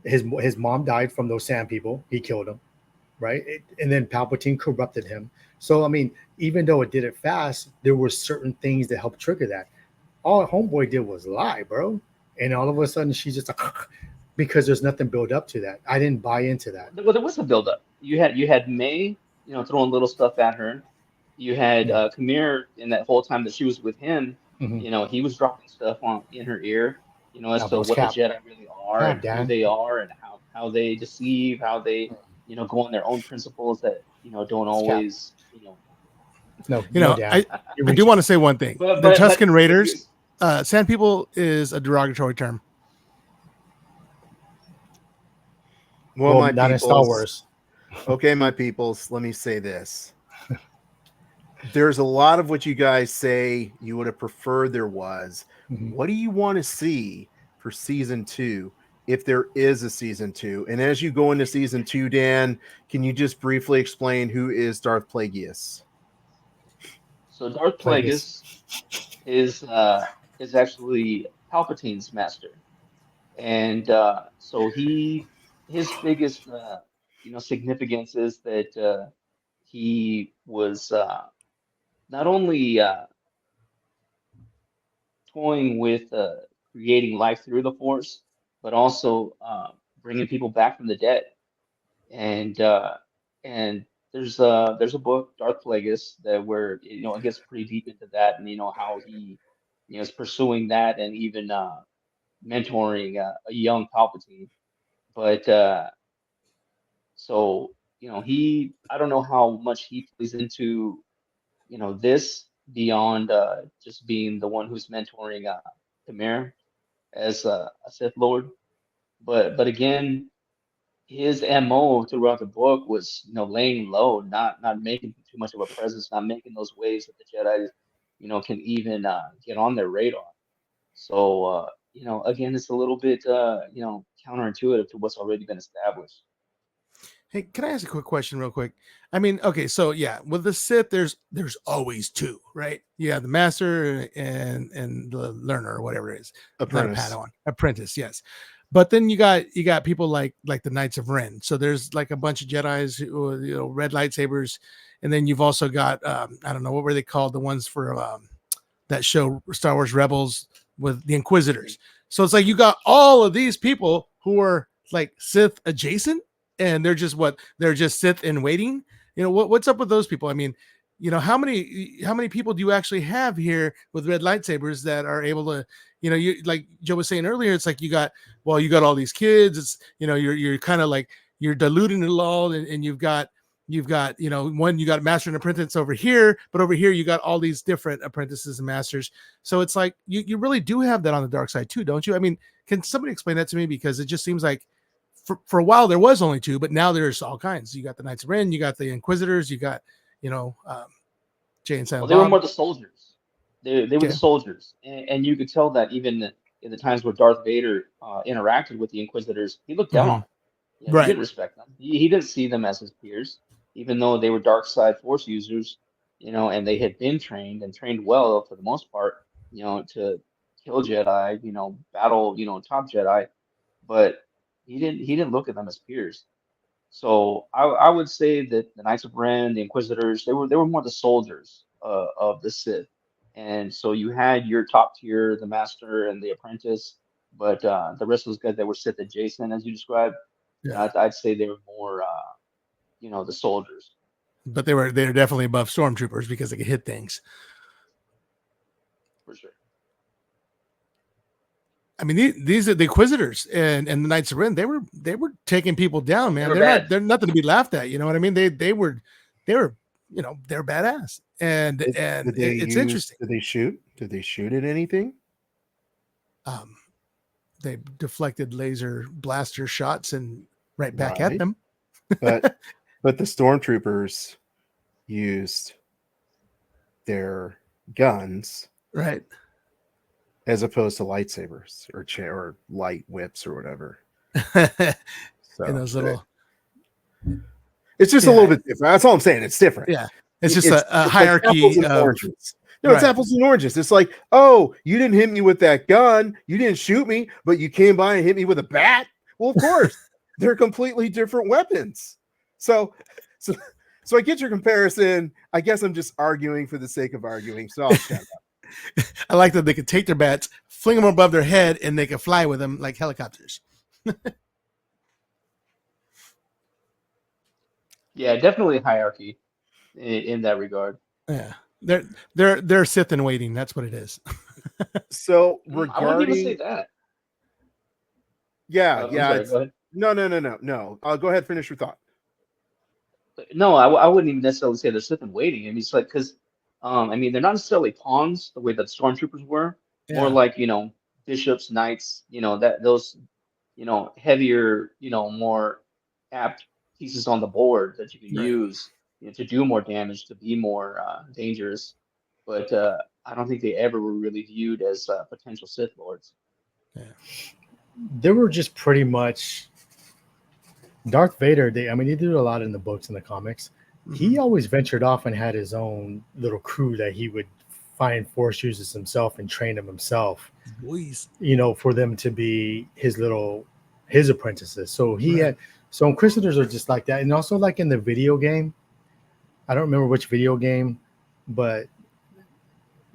his mom died from those sand people. He killed them, right? And then Palpatine corrupted him. So, I mean, even though it did it fast, there were certain things that helped trigger that. All Homeboy did was lie, bro. And all of a sudden, she's just like, because there's nothing built up to that. I didn't buy into that. Well, there was a buildup. You had May, throwing little stuff at her. You had Kamir in that whole time that she was with him. He was dropping stuff in her ear, as to what the Jedi really are and who they are, and how they deceive, how they go on their own principles that don't always No, I do want to say one thing. The Tusken Raiders, Sand People is a derogatory term. Well, my not in Star peoples, Wars. Okay, my peoples, let me say this. There's a lot of what you guys say you would have preferred there was. What do you want to see for season 2, if there is a season 2? And as you go into season 2, Dan, can you just briefly explain who is Darth Plagueis? So Darth Plagueis is is actually Palpatine's master, and so his biggest significance is that he was not only toying with creating life through the Force, but also bringing people back from the dead. And there's a book, Darth Plagueis, that where it gets pretty deep into that, and how he is pursuing that, and even mentoring a young Palpatine. But so he I don't know how much he plays into this beyond just being the one who's mentoring Khmer as a Sith Lord. But again, his MO throughout the book was, laying low, not making too much of a presence, not making those waves that the Jedi, can even get on their radar. So, again, it's a little bit, counterintuitive to what's already been established. Hey, can I ask a quick question real quick? I mean, okay, so yeah, with the Sith, there's always two, right? You have the master and the learner or whatever it is. Apprentice. Not a Padawan. Apprentice, yes. But then you got people like the Knights of Ren. So there's like a bunch of Jedis who red lightsabers, and then you've also got I don't know what were they called, the ones for that show Star Wars Rebels with the Inquisitors. So it's like you got all of these people who are like Sith adjacent, and they're just Sith in waiting. What's up with those people? I mean, how many people do you actually have here with red lightsabers that are able to, you like Joe was saying earlier, it's like you got all these kids. It's you're kind of like you're diluting it all, and you've got you got master and apprentice over here, but over here you got all these different apprentices and masters. So it's like you really do have that on the dark side too, don't you? I mean, can somebody explain that to me? Because it just seems like for a while there was only two, but now there's all kinds. You got the Knights of Ren, you got the Inquisitors, you got Jay and Silent Well, they were Bob. more the soldiers. They were the soldiers, and you could tell that even in the times where Darth Vader interacted with the Inquisitors, he looked down on them. Right. He didn't respect them. He didn't see them as his peers, even though they were dark side Force users, and they had been trained and trained well for the most part, to kill Jedi, battle, top Jedi, but he didn't look at them as peers. So I would say that the Knights of Ren, the Inquisitors, they were more the soldiers of the Sith, and so you had your top tier, the Master and the Apprentice, but the rest of those guys that were Sith adjacent, as you described, Yeah. I'd say they were more, the soldiers. But they're definitely above stormtroopers because they can hit things. For sure. I mean, these are the Inquisitors and the Knights of Ren. They were taking people down, man. They're nothing to be laughed at. You know what I mean? They're badass. And it's interesting. Did they shoot? Did they shoot at anything? They deflected laser blaster shots and right back at them. But the stormtroopers used their guns, right, as opposed to lightsabers or light whips or whatever. So and those little. It's just a little bit different. That's all I'm saying. It's different. Yeah, it's just a hierarchy like of oranges. No, it's apples and oranges. It's like, oh, you didn't hit me with that gun. You didn't shoot me, but you came by and hit me with a bat. Well, of course, they're completely different weapons. So I get your comparison. I guess I'm just arguing for the sake of arguing. So I'll shut up. I like that they could take their bats, fling them above their head, and they could fly with them like helicopters. Yeah, definitely a hierarchy in that regard. Yeah, they're Sith in waiting. That's what it is. So I wouldn't regarding, even say that. yeah. Sorry, go ahead. No. Go ahead. Finish your thought. No, I wouldn't even necessarily say they're Sith in waiting. I mean, it's like because they're not necessarily pawns the way that stormtroopers were. More like bishops, knights. Those heavier, more apt pieces on the board that you can use to do more damage, to be more dangerous. But I don't think they ever were really viewed as potential Sith lords. Yeah. They were just pretty much Darth Vader. He did a lot in the books and the comics. Mm-hmm. He always ventured off and had his own little crew that he would find Force users himself and train them himself, Boys. for them to be his apprentices. So he Right. had, so Inquisitors are just like that. And also like in the video game, I don't remember which video game, but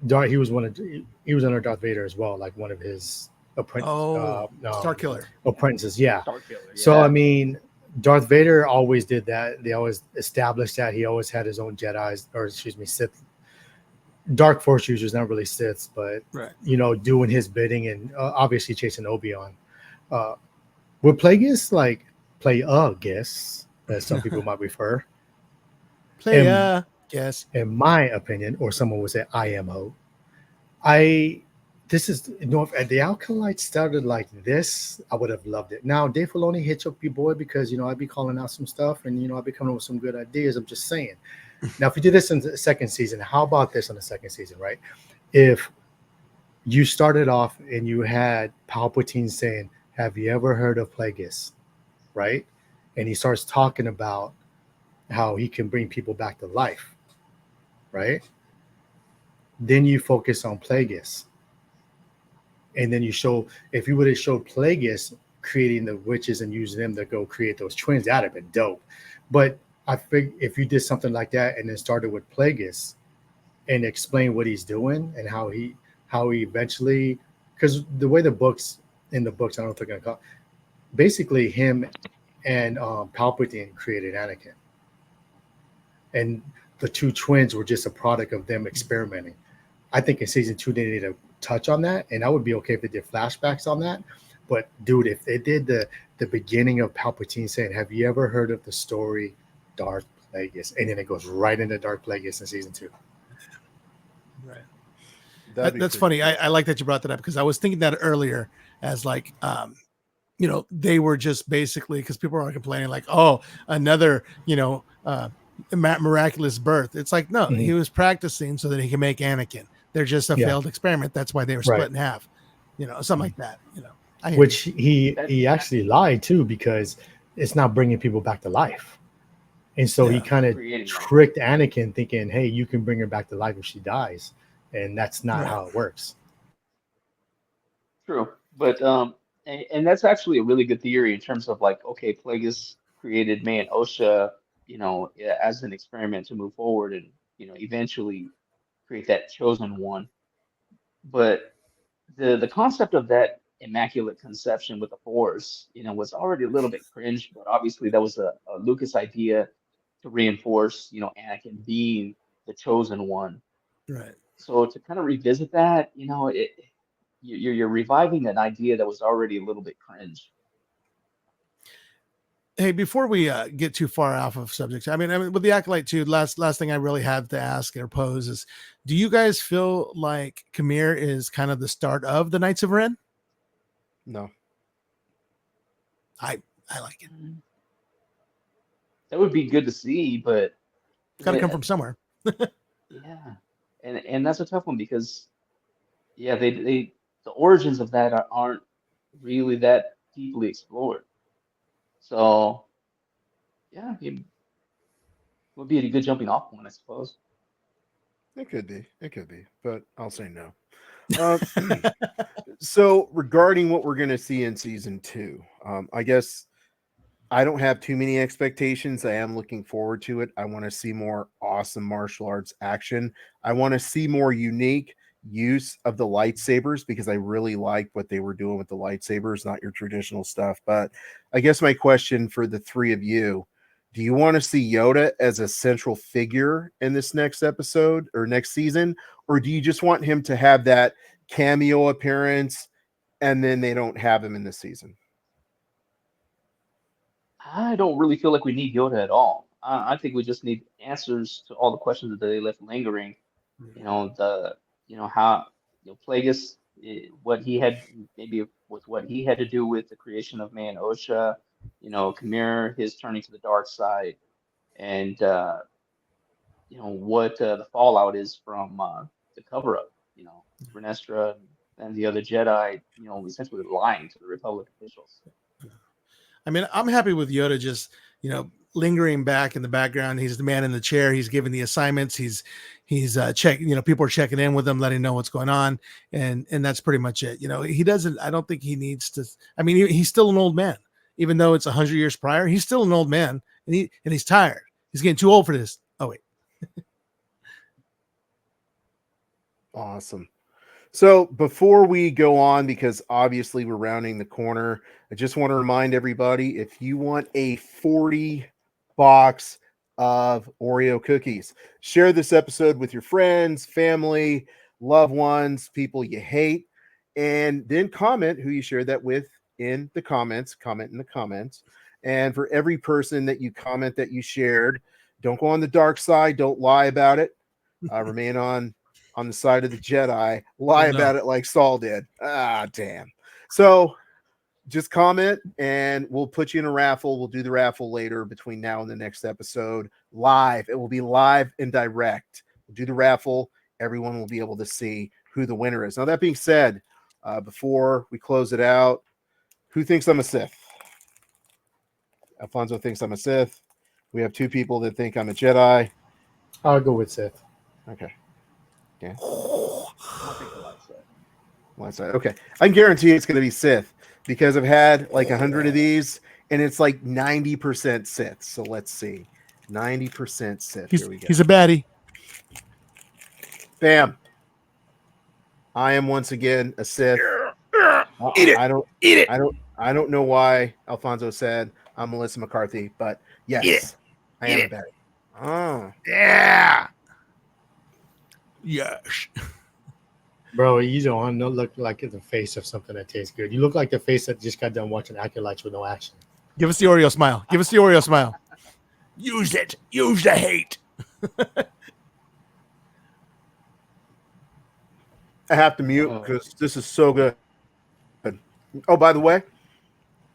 he was under Darth Vader as well, like one of his Star Killer. apprentices. Yeah. Star Killer. So I yeah. mean, Darth Vader always did that. They always established that he always had his own Jedi's, or excuse me, Sith, Dark Force users, not really Siths, but Right. doing his bidding and obviously chasing Obi-Wan. Would Plagueis like Plagueis, as some people might refer? Yes. In my opinion, or someone would say IMO. This is, if the Acolyte started like this, I would have loved it. Now, Dave Filoni hits up your boy because, I'd be calling out some stuff and, I'd be coming up with some good ideas. I'm just saying. Now, if you did this in the second season, how about this on the second season, right? If you started off and you had Palpatine saying, have you ever heard of Plagueis, right? And he starts talking about how he can bring people back to life, right? Then you focus on Plagueis. And then if you would have showed Plagueis creating the witches and using them to go create those twins, that'd have been dope. But I think if you did something like that and then started with Plagueis and explain what he's doing and how he eventually, because the way in the books, I don't know if they're gonna call, basically him and Palpatine created Anakin, and the two twins were just a product of them experimenting. I think in season 2 they need to touch on that, and I would be okay if they did flashbacks on that. But dude, if they did the beginning of Palpatine saying, "Have you ever heard of the story Darth Plagueis?" and then it goes right into Darth Plagueis in season 2. Right. That'd be That's pretty funny. cool. I like that you brought that up because I was thinking that earlier as like, they were just basically, because people are complaining like, oh, another, miraculous birth. It's like, no, he was practicing so that he can make Anakin. They're just a failed experiment. That's why they were split in half, something like that, Which he actually lied too, because it's not bringing people back to life. And so he kind of tricked Anakin thinking, hey, you can bring her back to life if she dies. And that's not how it works. True, but and that's actually a really good theory in terms of like, okay, Plagueis created Man Osha, as an experiment to move forward and eventually create that chosen one. But the concept of that immaculate conception with the Force, was already a little bit cringe, but obviously that was a Lucas idea to reinforce, Anakin being the chosen one. Right. So to kind of revisit that, you're reviving an idea that was already a little bit cringe. Hey, before we get too far off of subject, I mean, with the Acolyte too, last thing I really have to ask or pose is, do you guys feel like Khmer is kind of the start of the Knights of Ren? No. I like it. That would be good to see, but It's got to come from somewhere. Yeah, and that's a tough one because, yeah, they the origins of that aren't really that deeply explored. So, yeah, it would be a good jumping off point, I suppose. It could be, but I'll say no. So regarding what we're going to see in season 2, I guess I don't have too many expectations. I am looking forward to it. I want to see more awesome martial arts action. I want to see more unique use of the lightsabers because I really like what they were doing with the lightsabers, not your traditional stuff. But I guess my question for the three of you, do you want to see Yoda as a central figure in this next episode or next season? Or do you just want him to have that cameo appearance and then they don't have him in the season? I don't really feel like we need Yoda at all. I think we just need answers to all the questions that they left lingering. How Plagueis, what he had maybe with what he had to do with the creation of Man Osha, Khmer, his turning to the dark side, and what the fallout is from the cover up. Renestra and the other Jedi, essentially lying to the Republic officials. I mean, I'm happy with Yoda just, lingering back in the background. He's the man in the chair. He's giving the assignments. He's checking, people are checking in with him, letting him know what's going on. And that's pretty much it. He doesn't, I don't think he needs to, I mean, he's still an old man, even though it's 100 years prior, he's still an old man and he's tired. He's getting too old for this. Oh, wait. Awesome. So before we go on, because obviously we're rounding the corner, I just want to remind everybody, if you want a 40 box of Oreo cookies, share this episode with your friends, family, loved ones, people you hate, and then comment who you shared that with in the comments. Comment in the comments. And for every person that you comment that you shared, don't go on the dark side. Don't lie about it. Remain on the side of the Jedi, lie about it like Saul did. Ah, damn. So just comment and we'll put you in a raffle. We'll do the raffle later between now and the next episode live. It will be live and direct. We'll do the raffle. Everyone will be able to see who the winner is. Now, that being said, before we close it out, who thinks I'm a Sith? Alfonso thinks I'm a Sith. We have 2 people that think I'm a Jedi. I'll go with Sith. Okay. Yeah. Light side. Okay. I can guarantee it's going to be Sith because I've had like 100 of these and it's like 90% Sith. So let's see. 90% Sith. Here we go. He's a baddie. Bam. I am once again a Sith. Eat it. I don't know why Alfonso said I'm Melissa McCarthy, but yes, I am a baddie. Oh. Yeah. Yes. Bro, you don't look like the face of something that tastes good. You look like the face that just got done watching Acolytes with no action. Give us the Oreo smile. Give us the Oreo smile. Use it. Use the hate. I have to mute because this is so good. Oh, by the way,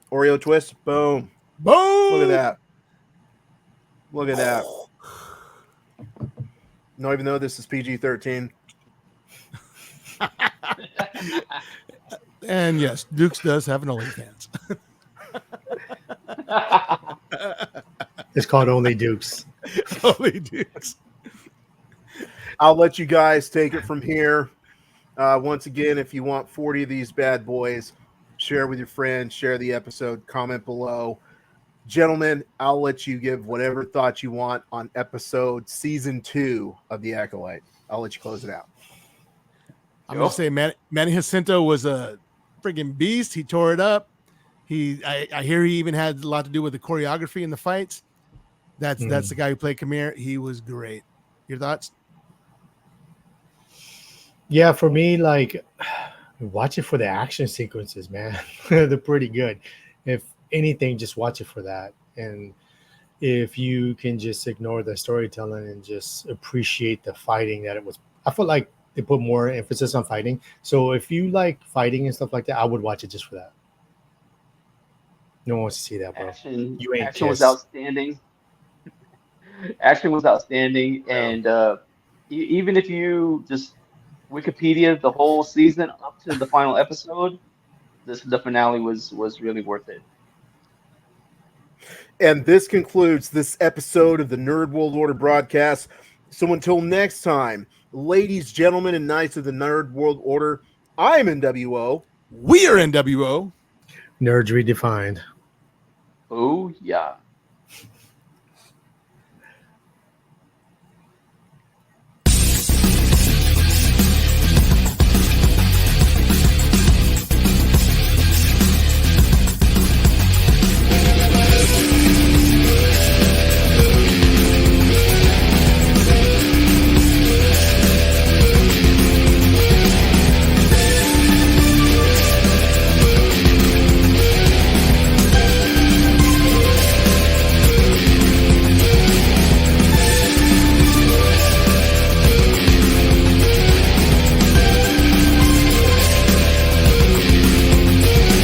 Oreo twist. Boom. Boom. Look at that. Look at that. No, even though this is PG-13. And yes, Dukes does have an OnlyFans. It's called Only Dukes. Only Dukes. I'll let you guys take it from here. Once again, if you want 40 of these bad boys, share with your friends, share the episode, comment below. Gentlemen, I'll let you give whatever thoughts you want on season 2 of The Acolyte. I'll let you close it out. I'm going to say Manny Jacinto was a friggin' beast. He tore it up. I hear he even had a lot to do with the choreography and the fights. That's the guy who played Khmer. He was great. Your thoughts? Yeah, for me, like, watch it for the action sequences, man. They're pretty good. If anything, just watch it for that. And if you can just ignore the storytelling and just appreciate the fighting that it was, I feel like they put more emphasis on fighting. So if you like fighting and stuff like that, I would watch it just for that. No one wants to see that, bro. Action was outstanding. Action was outstanding. And even if you just Wikipedia the whole season up to the final episode, the finale was really worth it. And this concludes this episode of the Nerd World Order broadcast. So until next time, ladies, gentlemen, and knights of the Nerd World Order, I'm NWO. We are NWO. Nerds Redefined. Oh, yeah.